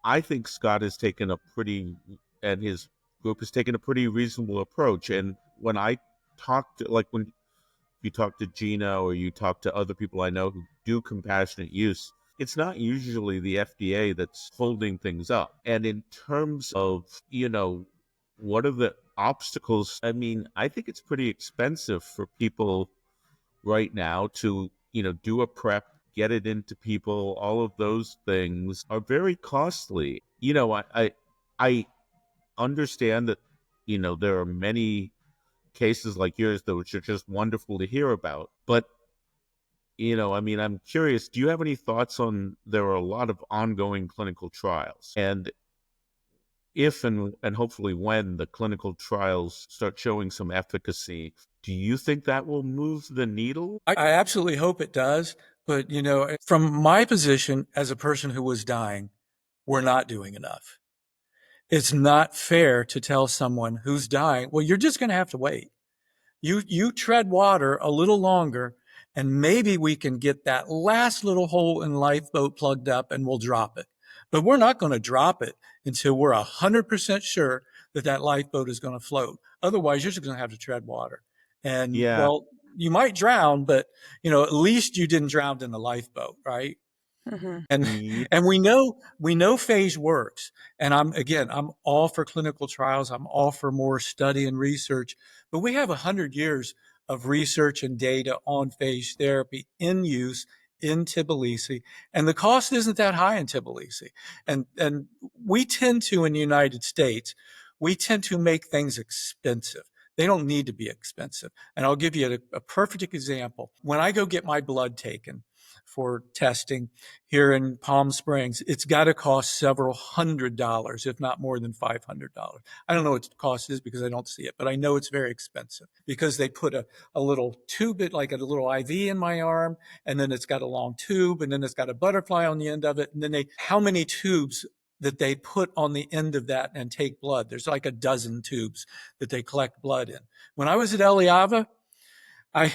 I think Scott has taken and his group has taken a pretty reasonable approach. And when I talked, when you talk to Gina or you talk to other people I know who do compassionate use, it's not usually the FDA that's holding things up. And in terms of, what are the obstacles? I mean, I think it's pretty expensive for people right now to, do a prep, get it into people. All of those things are very costly. I understand that, there are many cases like yours that which are just wonderful to hear about. But, I mean, I'm curious, do you have any thoughts on there are a lot of ongoing clinical trials? And if and hopefully when the clinical trials start showing some efficacy, do you think that will move the needle? I absolutely hope it does. But, from my position as a person who was dying, we're not doing enough. It's not fair to tell someone who's dying, well, you're just going to have to wait. You tread water a little longer, and maybe we can get that last little hole in the lifeboat plugged up and we'll drop it. But we're not going to drop it until we're 100% sure that that lifeboat is going to float. Otherwise, you're just going to have to tread water. And Yeah. well, you might drown, but at least you didn't drown in the lifeboat, right? Mm-hmm. And Ye- and we know phage works. And I'm all for clinical trials. I'm all for more study and research. But we have 100 years of research and data on phage therapy in use in Tbilisi, and the cost isn't that high in Tbilisi. And we tend to in the United States, we tend to make things expensive. They don't need to be expensive. And I'll give you a perfect example. When I go get my blood taken for testing here in Palm Springs, it's got to cost several $100s, if not more than $500. I don't know what the cost is because I don't see it, but I know it's very expensive because they put a little tube, like a little IV in my arm, and then it's got a long tube, and then it's got a butterfly on the end of it. And then how many tubes that they put on the end of that and take blood? There's like a dozen tubes that they collect blood in. When I was at Eliava, I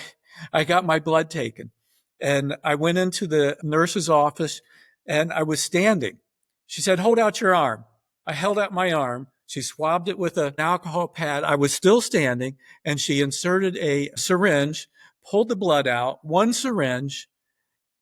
I got my blood taken, and I went into the nurse's office and I was standing. She said, "Hold out your arm." I held out my arm. She swabbed it with an alcohol pad. I was still standing, and she inserted a syringe, pulled the blood out, one syringe.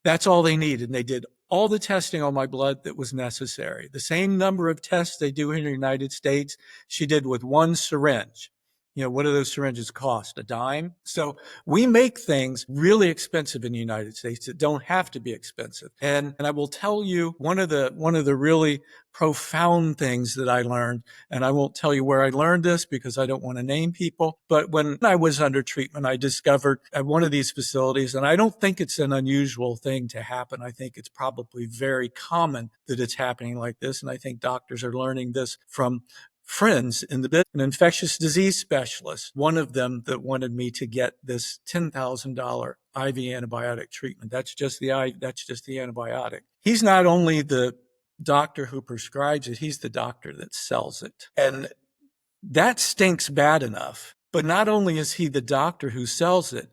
That's all they needed. And they did all the testing on my blood that was necessary. The same number of tests they do in the United States, she did with one syringe. What do those syringes cost? A dime? So we make things really expensive in the United States that don't have to be expensive. And I will tell you one of the really profound things that I learned, and I won't tell you where I learned this because I don't want to name people, but when I was under treatment, I discovered at one of these facilities, and I don't think it's an unusual thing to happen. I think it's probably very common that it's happening like this. And I think doctors are learning this from friends in the business, an infectious disease specialist, one of them that wanted me to get this $10,000 IV antibiotic treatment. That's just the antibiotic. He's not only the doctor who prescribes it, he's the doctor that sells it. And that stinks bad enough. But not only is he the doctor who sells it,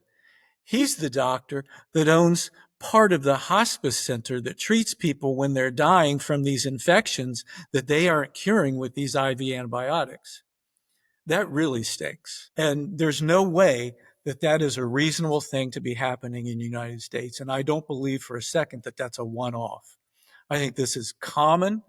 he's the doctor that owns part of the hospice center that treats people when they're dying from these infections that they aren't curing with these IV antibiotics. That really stinks. And there's no way that that is a reasonable thing to be happening in the United States. And I don't believe for a second that that's a one-off. I think this is common.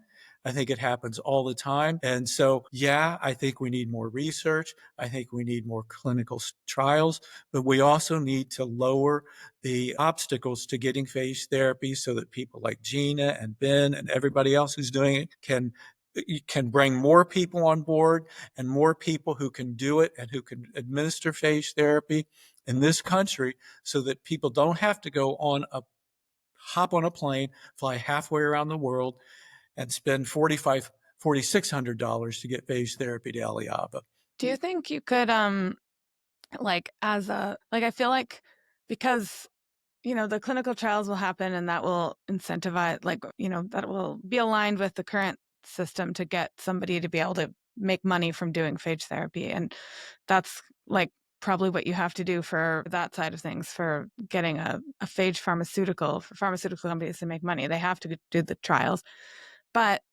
I think it happens all the time. And so, yeah, I think we need more research. I think we need more clinical trials, but we also need to lower the obstacles to getting phage therapy so that people like Gina and Ben and everybody else who's doing it can bring more people on board and more people who can do it and who can administer phage therapy in this country so that people don't have to hop on a plane, fly halfway around the world, and spend $4,600 to get phage therapy to Eliava. Do you think you could I feel like because the clinical trials will happen and that will incentivize that will be aligned with the current system to get somebody to be able to make money from doing phage therapy, and that's probably what you have to do for that side of things for getting a phage pharmaceutical for pharmaceutical companies to make money. They have to do the trials, but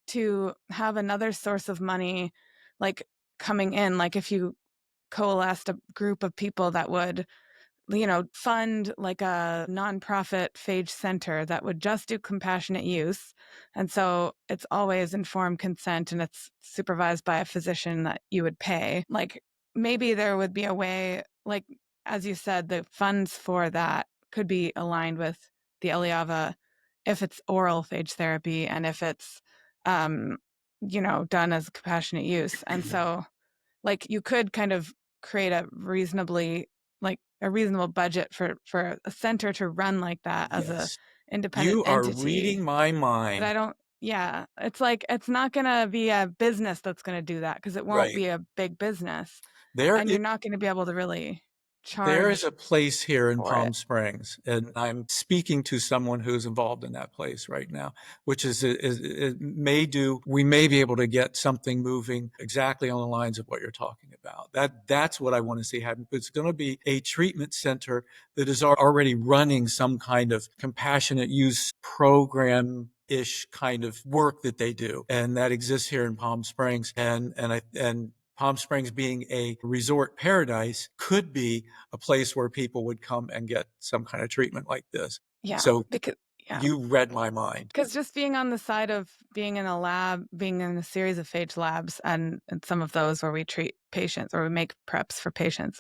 to have another source of money coming in, if you coalesced a group of people that would fund like a nonprofit phage center that would just do compassionate use. And so it's always informed consent and it's supervised by a physician that you would pay. Like maybe there would be a way, like, as you said, the funds for that could be aligned with the Eliava if it's oral phage therapy and if it's, done as compassionate use. And so, like, you could kind of create a reasonable budget for a center to run like that as a Yes. independent You are entity. reading my But I mind. don't, yeah, it's like, it's not going to be a business that's going to do that because it won't Right. be a big business. There And you're not going to be able to really There is a charge place here in for it. Palm Springs, and I'm speaking to someone who's involved in that place right now, which we may be able to get something moving exactly on the lines of what you're talking about. That's what I want to see happen. It's going to be a treatment center that is already running some kind of compassionate use program ish kind of work that they do. And that exists here in Palm Springs. And Palm Springs being a resort paradise could be a place where people would come and get some kind of treatment like this. Yeah. So Because, yeah. you read my mind. Because just being on the side of being in a lab, being in a series of phage labs, and some of those where we treat patients or we make preps for patients,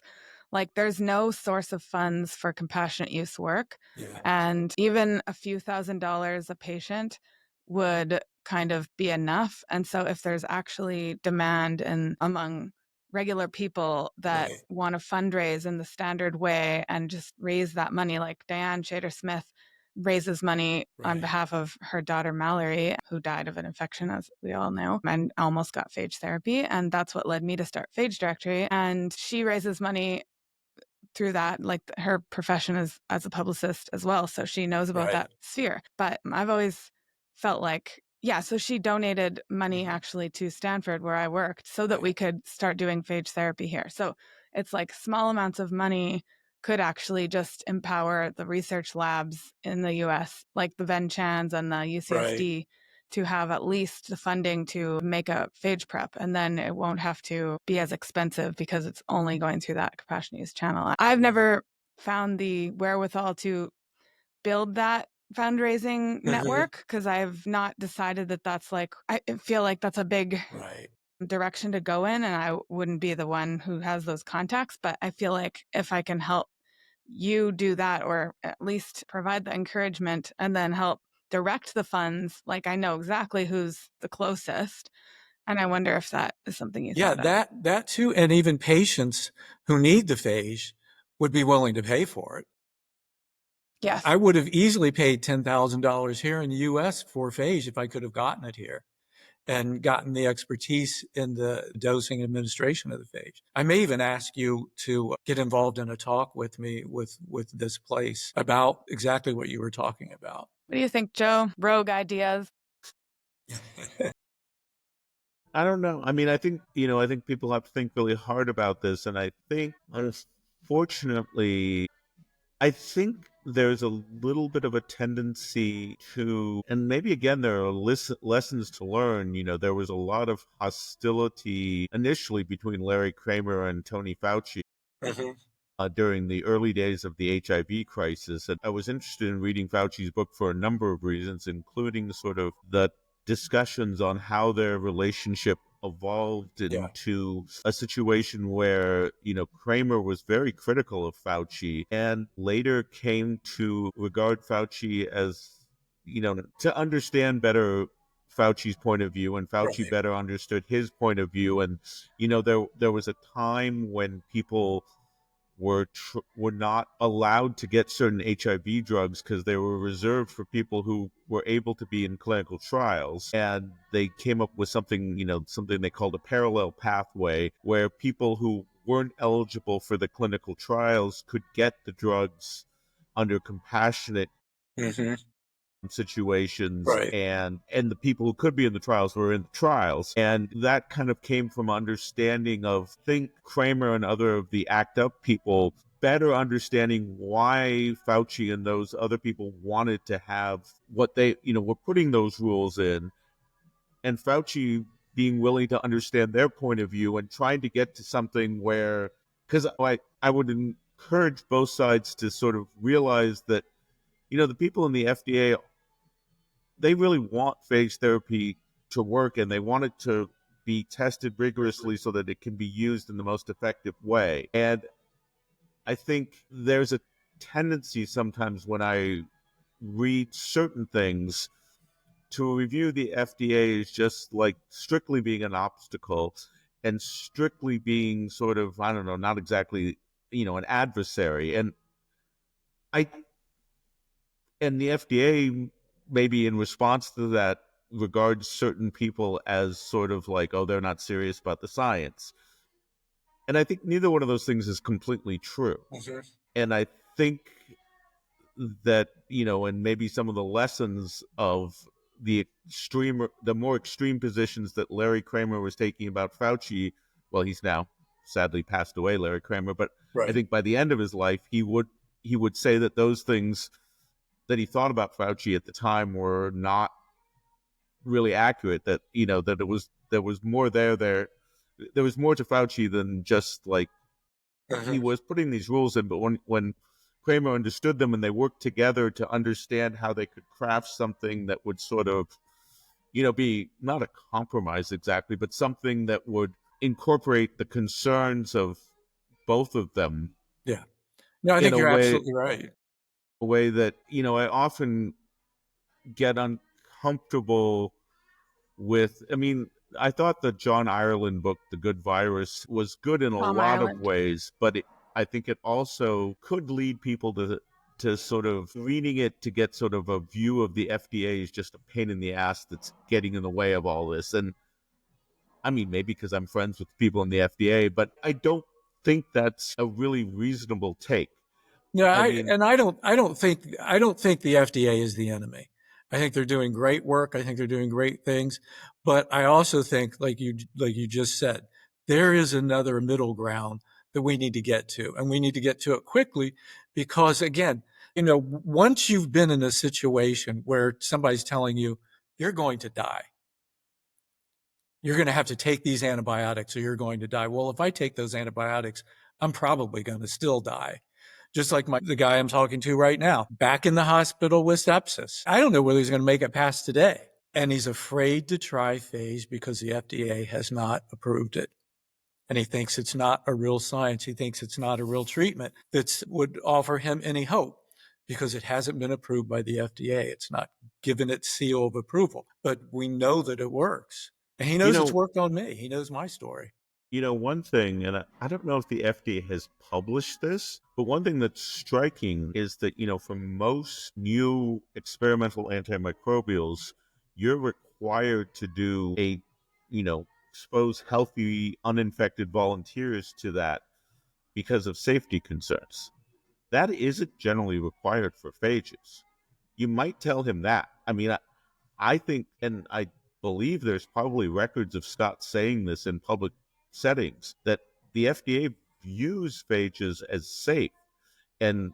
like there's no source of funds for compassionate use work. Yeah. And even a few $1,000s a patient would kind of be enough. And so if there's actually demand and among regular people that Right. want to fundraise in the standard way and just raise that money, like Diane Shader Smith raises money on Right. behalf of her daughter Mallory, who died of an infection, as we all know, and almost got phage therapy. And that's what led me to start Phage Directory. And she raises money through that. Like her profession is as a publicist as well, so she knows about Right. that sphere. But I've always felt like, yeah, so she donated money actually to Stanford where I worked so that we could start doing phage therapy here. So it's like small amounts of money could actually just empower the research labs in the US, like the Venchans and the UCSD, to have at least the funding to make a phage prep, and then it won't have to be as expensive because it's only going through that compassionate use channel. I've never found the wherewithal to build that fundraising network because I've not decided that that's like, I feel like that's a big Right. direction to go in, and I wouldn't be the one who has those contacts. But I feel like if I can help you do that, or at least provide the encouragement and then help direct the funds, like I know exactly who's the closest. And I wonder if that is something you Yeah, thought of. that too, and even patients who need the phage would be willing to pay for it. Yes. I would have easily paid $10,000 here in the US for phage if I could have gotten it here and gotten the expertise in the dosing and administration of the phage. I may even ask you to get involved in a talk with me with this place about exactly what you were talking about. What do you think, Joe? Rogue ideas? I don't know. I mean, I think people have to think really hard about this, and I think, unfortunately, I think there's a little bit of a tendency to, and maybe again, there are lessons to learn. There was a lot of hostility initially between Larry Kramer and Tony Fauci during the early days of the HIV crisis. And I was interested in reading Fauci's book for a number of reasons, including sort of the discussions on how their relationship evolved into a situation where, Kramer was very critical of Fauci and later came to regard Fauci as, to understand better Fauci's point of view, and Fauci better understood his point of view. And, there was a time when people were not allowed to get certain HIV drugs because they were reserved for people who were able to be in clinical trials. And they came up with something they called a parallel pathway, where people who weren't eligible for the clinical trials could get the drugs under compassionate situations, Right. and the people who could be in the trials were in the trials. And that kind of came from understanding of, think, Kramer and other of the ACT UP people better understanding why Fauci and those other people wanted to have what they were putting those rules in, and Fauci being willing to understand their point of view and trying to get to something where, because I would encourage both sides to sort of realize that, the people in the FDA, they really want phage therapy to work, and they want it to be tested rigorously so that it can be used in the most effective way. And I think there's a tendency sometimes when I read certain things to review the FDA as just like strictly being an obstacle and strictly being sort of, I don't know, not exactly, an adversary. I and the FDA, maybe in response to that, regards certain people as sort of like, oh, they're not serious about the science. And I think neither one of those things is completely true. And I think that, and maybe some of the lessons of the more extreme positions that Larry Kramer was taking about Fauci, well, he's now sadly passed away, Larry Kramer, but I think by the end of his life, he would say that those things that he thought about Fauci at the time were not really accurate, that, that there was more there was more to Fauci than just like he was putting these rules in, but when Kramer understood them and they worked together to understand how they could craft something that would sort of, be not a compromise exactly, but something that would incorporate the concerns of both of them. Yeah. No, I think you're absolutely right. A way that, I often get uncomfortable with. I mean, I thought the John Ireland book, The Good Virus, was good in a Tom lot Ireland. of ways, but I think it also could lead people to sort of reading it to get sort of a view of the FDA as just a pain in the ass that's getting in the way of all this. And I mean, maybe because I'm friends with people in the FDA, but I don't think that's a really reasonable take. No, I don't think the FDA is the enemy. I think they're doing great work. I think they're doing great things, but I also think, like you just said, there is another middle ground that we need to get to, and we need to get to it quickly, because again, once you've been in a situation where somebody's telling you you're going to die, you're going to have to take these antibiotics or you're going to die. Well, if I take those antibiotics, I'm probably going to still die. Just like the guy I'm talking to right now, back in the hospital with sepsis. I don't know whether he's going to make it past today. And he's afraid to try phage because the FDA has not approved it. And he thinks it's not a real science. He thinks it's not a real treatment that would offer him any hope because it hasn't been approved by the FDA. It's not given its seal of approval, but we know that it works. And he knows it's worked on me. He knows my story. One thing, and I don't know if the FDA has published this, but one thing that's striking is that, for most new experimental antimicrobials, you're required to do expose healthy, uninfected volunteers to that because of safety concerns. That isn't generally required for phages. You might tell him that. I mean, I think, and I believe there's probably records of Scott saying this in public settings, that the FDA views phages as safe. And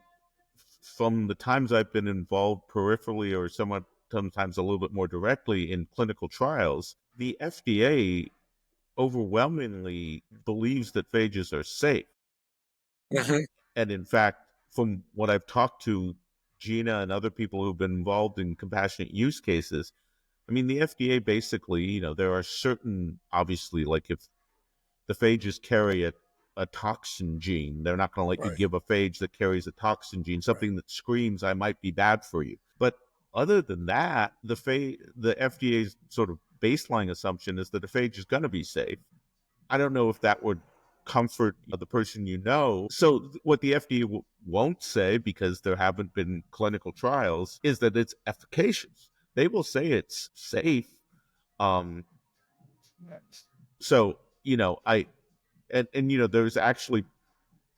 from the times I've been involved peripherally or sometimes a little bit more directly in clinical trials, the FDA overwhelmingly believes that phages are safe. Mm-hmm. And in fact, from what I've talked to Gina and other people who've been involved in compassionate use cases, I mean, the FDA basically, there are certain, obviously, like if the phages carry a toxin gene, they're not going to let you give a phage that carries a toxin gene, something that screams, I might be bad for you. But other than that, the FDA's sort of baseline assumption is that a phage is going to be safe. I don't know if that would comfort the person you know. So what the FDA won't say, because there haven't been clinical trials, is that it's efficacious. They will say it's safe. So,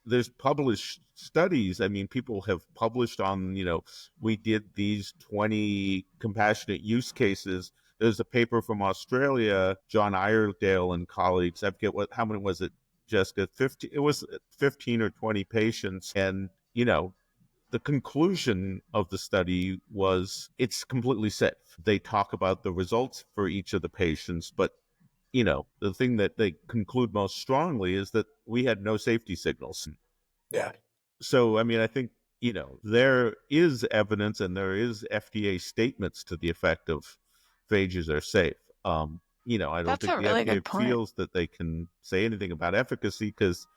there's published studies. I mean, people have published on, we did these 20 compassionate use cases. There's a paper from Australia, John Iredale and colleagues. I forget how many was it, Jessica? 15. It was 15 or 20 patients. And, the conclusion of the study was it's completely safe. They talk about the results for each of the patients, but the thing that they conclude most strongly is that we had no safety signals. Yeah. So, I mean, I think, there is evidence and there is FDA statements to the effect of phages are safe. I don't That's think a the really FDA good point. feels that they can say anything about efficacy because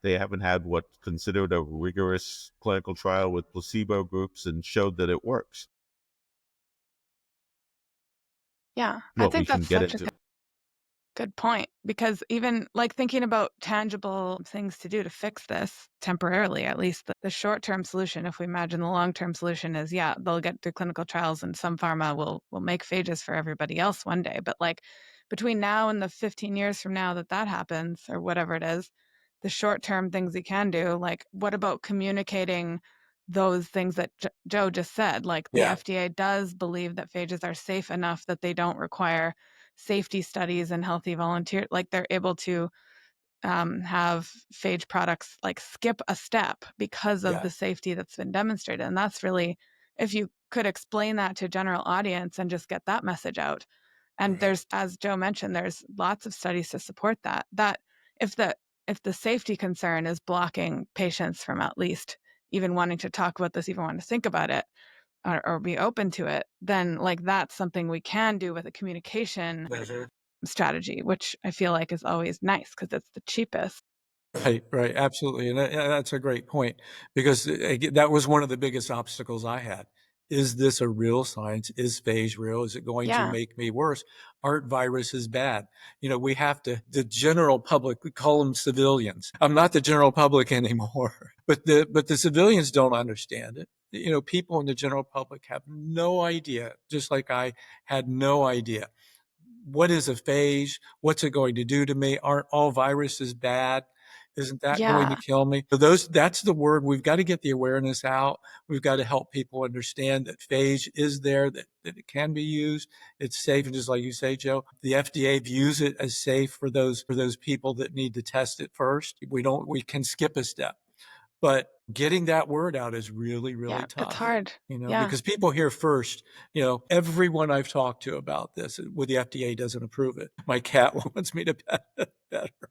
they haven't had what's considered a rigorous clinical trial with placebo groups and showed that it works. Yeah, I Well, we think can that's get such a into. good point, because even like thinking about tangible things to do to fix this temporarily, at least the short-term solution, if we imagine the long-term solution is, yeah, they'll get through clinical trials and some pharma will make phages for everybody else one day. But like between now and the 15 years from now that happens or whatever it is, the short-term things you can do, like what about communicating those things that Joe just said? Like the Yeah. FDA does believe that phages are safe enough that they don't require safety studies in healthy volunteer, like they're able to have phage products like skip a step because of Yeah. the safety that's been demonstrated. And that's really, if you could explain that to general audience and just get that message out. And Right. there's, as Joe mentioned, there's lots of studies to support that if the if the safety concern is blocking patients from at least even wanting to talk about this, even want to think about it, or be open to it, then like that's something we can do with a communication Mhm. strategy, which I feel like is always nice because it's the cheapest. Right, right, absolutely, and that's a great point because that was one of the biggest obstacles I had. Is this a real science? Is phage real? Is it going to Yeah. make me worse? Aren't viruses bad? We have to, the general public, we call them civilians. I'm not the general public anymore, but the civilians don't understand it. People in the general public have no idea, just like I had no idea. What is a phage? What's it going to do to me? Aren't all viruses bad? Isn't that going to Yeah. kill me? So that's the word. We've got to get the awareness out. We've got to help people understand that phage is there, that it can be used. It's safe. And just like you say, Joe, the FDA views it as safe for those people that need to test it first. We can skip a step. But getting that word out is really, really Yeah. It's tough, hard. Yeah. because people hear first, everyone I've talked to about this with the FDA doesn't approve it. My cat wants me to pet it better.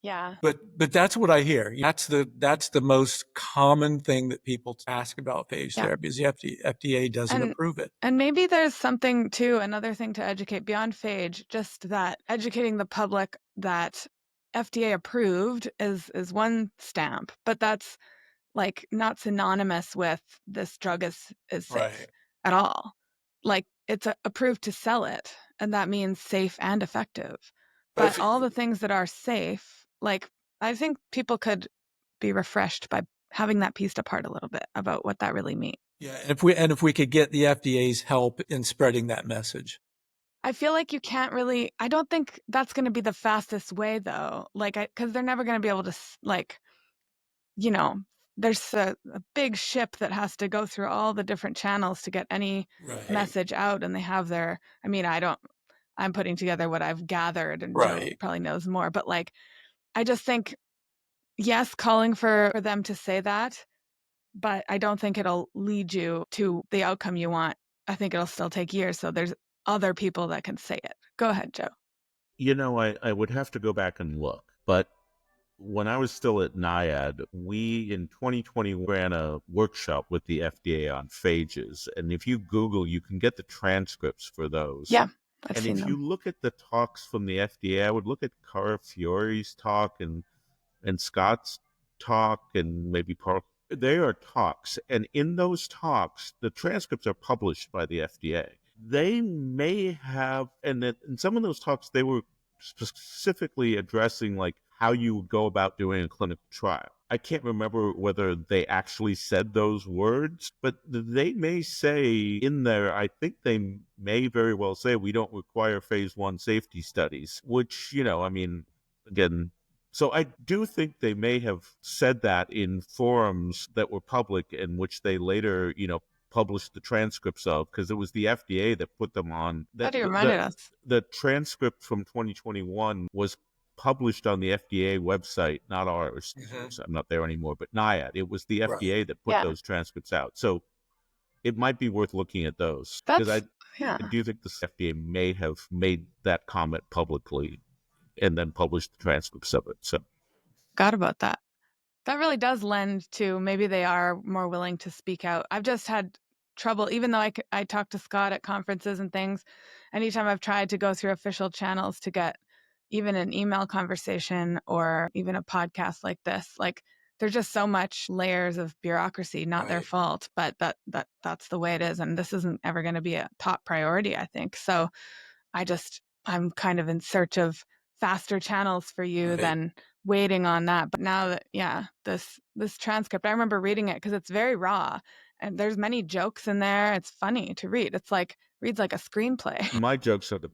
Yeah. But that's what I hear. That's the most common thing that people ask about phage Yeah. therapy is the FDA doesn't And approve it. and maybe there's something too, another thing to educate beyond phage, just that educating the public that FDA approved is one stamp, but that's like not synonymous with this drug is safe Right. at all. Like it's approved to sell it, and that means safe and effective. But But if all the things that are safe, like I think people could be refreshed by having that pieced apart a little bit about what that really means. Yeah, and if we could get the FDA's help in spreading that message. I feel like you can't really, I don't think that's going to be the fastest way though. Like, because they're never going to be able to, like, you know, there's a big ship that has to go through all the different channels to get any Right. message out. And they have their, I mean, I'm putting together what I've gathered and Joe Right. probably knows more, but like, I just think, yes, calling for them to say that, but I don't think it'll lead you to the outcome you want. I think it'll still take years. So there's other people that can say it. Go ahead, Joe. I would have to go back and look, but when I was still at NIAID, we in 2020 ran a workshop with the FDA on phages. And if you Google, you can get the transcripts for those. Yeah, I've And seen if you them. look at the talks from the FDA, I would look at Cara Fiore's talk and Scott's talk and maybe Park. They are talks. And in those talks, the transcripts are published by the FDA. They may have, and in some of those talks, they were specifically addressing like how you would go about doing a clinical trial. I can't remember whether they actually said those words, but they may say in there, I think they may very well say we don't require phase 1 safety studies, which, I mean, again, so I do think they may have said that in forums that were public in which they later, published the transcripts of, because it was the FDA that put them on. Glad That you the reminded us. the transcript from 2021 was published on the FDA website, not ours. Mhm. I'm not there anymore, but NIAID. It was the Right. FDA that put Yeah, those transcripts out. So it might be worth looking at those because that's, yeah, I do think the FDA may have made that comment publicly and then published the transcripts of it. So forgot about that. That really does lend to maybe they are more willing to speak out. I've just had trouble, even though I talk to Scott at conferences and things, anytime I've tried to go through official channels to get even an email conversation or even a podcast like this, like there's just so much layers of bureaucracy, not their Right. fault, but that's the way it is. And this isn't ever going to be a top priority, I think. So I'm kind of in search of faster channels for you Right. than waiting on that. But now that, yeah, this transcript, I remember reading it because it's very raw and there's many jokes in there. It's funny to read. It's like reads like a screenplay. My jokes are the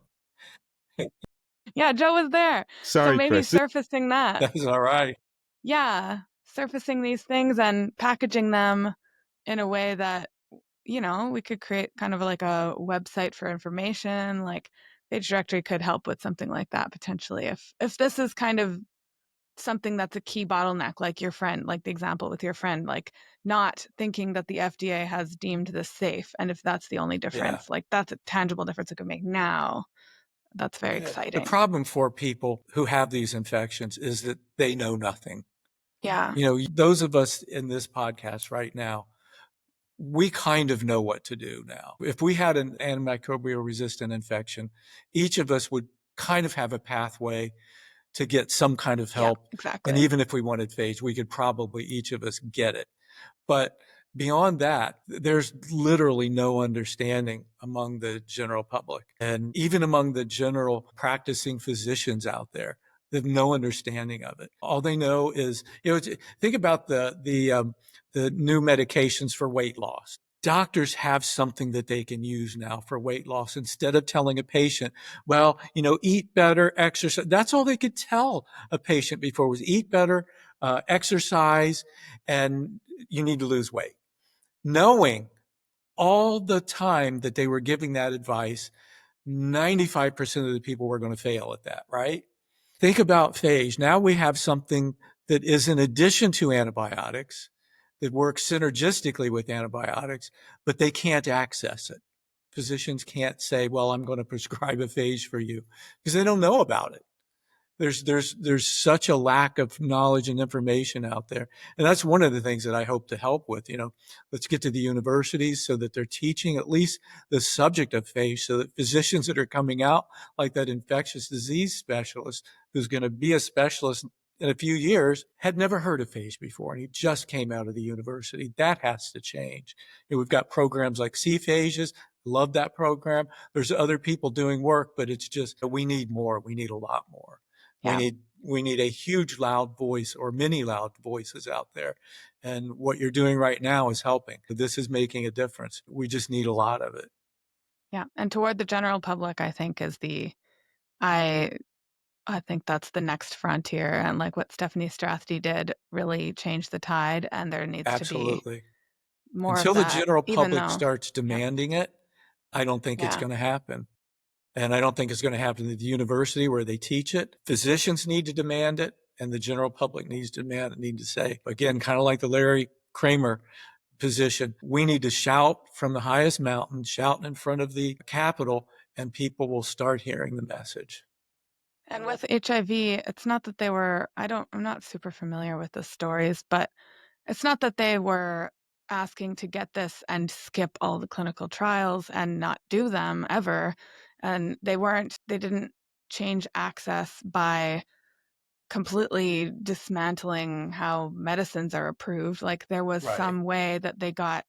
Yeah, Joe was there. So sorry, maybe Chris. surfacing that. That's all right. Yeah, surfacing these things and packaging them in a way that, we could create kind of like a website for information, like Page Directory could help with something like that potentially. If this is kind of something that's a key bottleneck, like your friend, like the example with your friend, like not thinking that the FDA has deemed this safe. And if that's the only Yeah. difference, like that's a tangible difference it could make now. That's very The exciting. problem for people who have these infections is that they know nothing. Yeah. Those of us in this podcast right now, we kind of know what to do now. If we had an antimicrobial resistant infection, each of us would kind of have a pathway to get some kind of Yeah, help. And exactly. even if we wanted phage, we could probably each of us get it. But beyond that, there's literally no understanding among the general public and even among the general practicing physicians out there. They have no understanding of it. All they know is, think about the new medications for weight loss. Doctors have something that they can use now for weight loss instead of telling a patient, well, eat better, exercise. That's all they could tell a patient before was eat better, exercise, and you need to lose weight. Knowing all the time that they were giving that advice, 95% of the people were going to fail at that, right? Think about phage. Now we have something that is in addition to antibiotics that works synergistically with antibiotics, but they can't access it. Physicians can't say, well, I'm going to prescribe a phage for you because they don't know about it. There's such a lack of knowledge and information out there. And that's one of the things that I hope to help with. Let's get to the universities so that they're teaching at least the subject of phage so that physicians that are coming out, like that infectious disease specialist who's going to be a specialist in a few years, had never heard of phage before, and he just came out of the university. That has to change. We've got programs like C-phages. Love that program. There's other people doing work, but it's just, we need more. We need a lot more. Yeah. We need a huge loud voice or many loud voices out there. And what you're doing right now is helping. This is making a difference. We just need a lot of it. Yeah. And toward the general public, I think I I think that's the next frontier. And like what Stephanie Strathdy did really changed the tide. And there needs to be Absolutely. more of Until the that, general even public though, starts yeah, demanding it, I don't think it's yeah, going to happen. And I don't think it's going to happen at the university where they teach it. Physicians need to demand it, and the general public needs to demand it, need to say, again, kind of like the Larry Kramer position, we need to shout from the highest mountain, shout in front of the Capitol, and people will start hearing the message. And with HIV, it's not that I'm not super familiar with the stories, but it's not that they were asking to get this and skip all the clinical trials and not do them ever. And they didn't change access by completely dismantling how medicines are approved. Like there was Right. some way that they got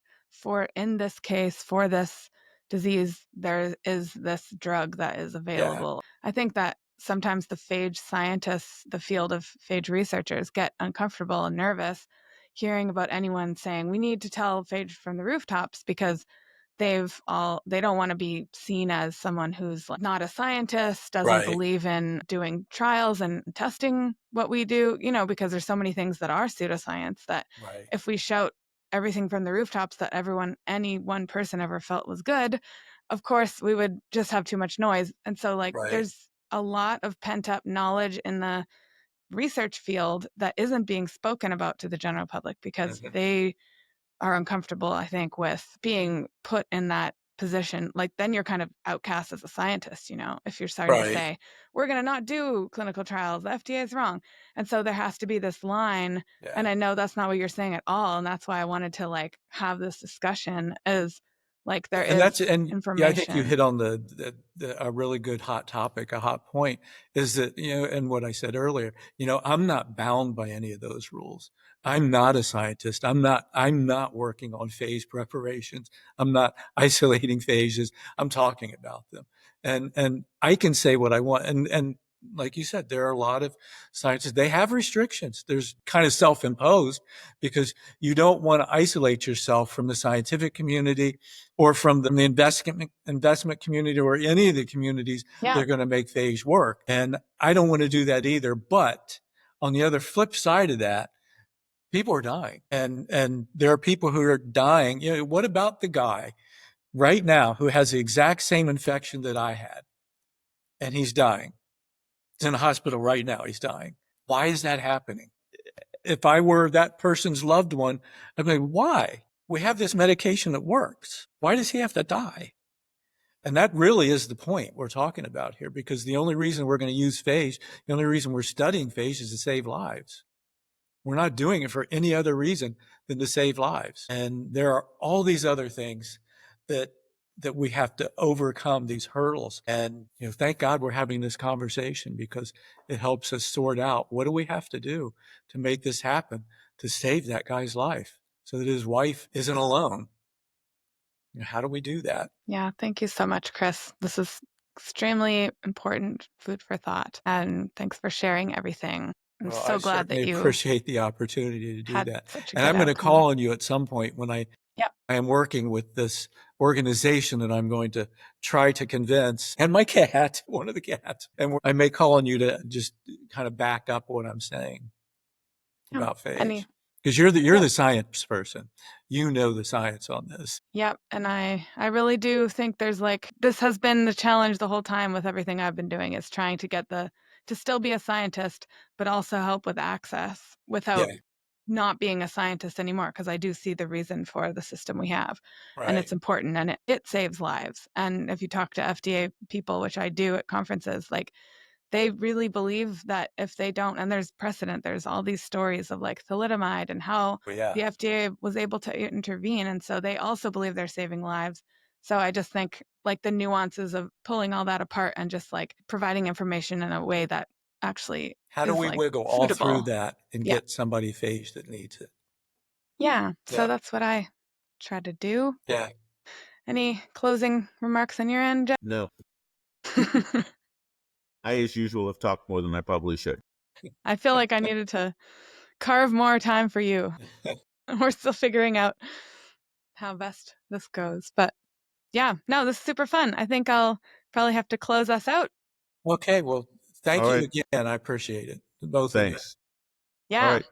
in this case, for this disease, there is this drug that is Yeah. available. I think that sometimes the phage scientists, the field of phage researchers, get uncomfortable and nervous hearing about anyone saying we need to tell phage from the rooftops because they don't want to be seen as someone who's like not a scientist, doesn't Right. believe in doing trials and testing what we do, because there's so many things that are pseudoscience that Right. if we shout everything from the rooftops that any one person ever felt was good, of course we would just have too much noise. And so like Right. there's a lot of pent up knowledge in the research field that isn't being spoken about to the general public because Mhm. they are uncomfortable, I think, with being put in that position, like then you're kind of outcast as a scientist, if you're starting to Right. say, we're going to not do clinical trials, the FDA is wrong. And so there has to be this line. Yeah. And I know that's not what you're saying at all. And that's why I wanted to like have this discussion is like there And is yeah, I think you information. hit on a really good hot topic, a hot point is that, and what I said earlier, I'm not bound by any of those rules. I'm not a scientist. I'm not working on phage preparations. I'm not isolating phages. I'm talking about them. And I can say what I want. And like you said, there are a lot of scientists, they have restrictions. There's kind of self-imposed because you don't want to isolate yourself from the scientific community or from the investment community or any of the communities that are going to make phage work. And I don't want to do that either. But on the other flip side of that, people are dying, and there are people who are dying. What about the guy right now who has the exact same infection that I had, and he's dying? He's in a hospital right now. He's dying. Why is that happening? If I were that person's loved one, I'd be like, why? We have this medication that works. Why does he have to die? And that really is the point we're talking about here, because the only reason we're going to use phage, the only reason we're studying phage is to save lives. We're not doing it for any other reason than to save lives. And there are all these other things that we have to overcome, these hurdles. And, thank God we're having this conversation because it helps us sort out what do we have to do to make this happen, to save that guy's life so that his wife isn't alone. How do we do that? Yeah, thank you so much, Chris. This is extremely important food for thought. And thanks for sharing everything. I'm Well, so I glad that certainly you appreciate the opportunity to do had that. such a And good I'm going to outcome. call on you at some point when I Yep. am working with this organization that I'm going to try to convince, and my cat, one of the cats, and I may call on you to just kind of back up what I'm saying about phage. Because you're the science person. You know the science on this. Yep. And I really do think there's this has been the challenge the whole time with everything I've been doing is trying to get to still be a scientist, but also help with access without not being a scientist anymore. Cause I do see the reason for the system we have and it's important and it saves lives. And if you talk to FDA people, which I do at conferences, they really believe that if they don't, and there's precedent, there's all these stories of thalidomide and how the FDA was able to intervene. And so they also believe they're saving lives. So I just think the nuances of pulling all that apart and just providing information in a way that actually how do we wiggle all through that and get somebody phage that needs it? Yeah. So that's what I try to do. Yeah. Any closing remarks on your end, Jeff? No. I, as usual, have talked more than I probably should. I feel like I needed to carve more time for you. We're still figuring out how best this goes. But yeah, no, this is super fun. I think I'll probably have to close us out. Okay. Well, thank you again. I appreciate it. Both of you. Yeah. All right.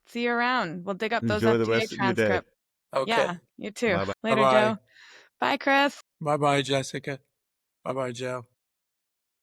See you around. We'll dig up those Enjoy the FDA rest of your day. transcripts. Okay. Yeah, you too. Bye-bye. Later, Bye-bye. Joe. Bye, Chris. Bye-bye, Jessica. Bye-bye, Joe.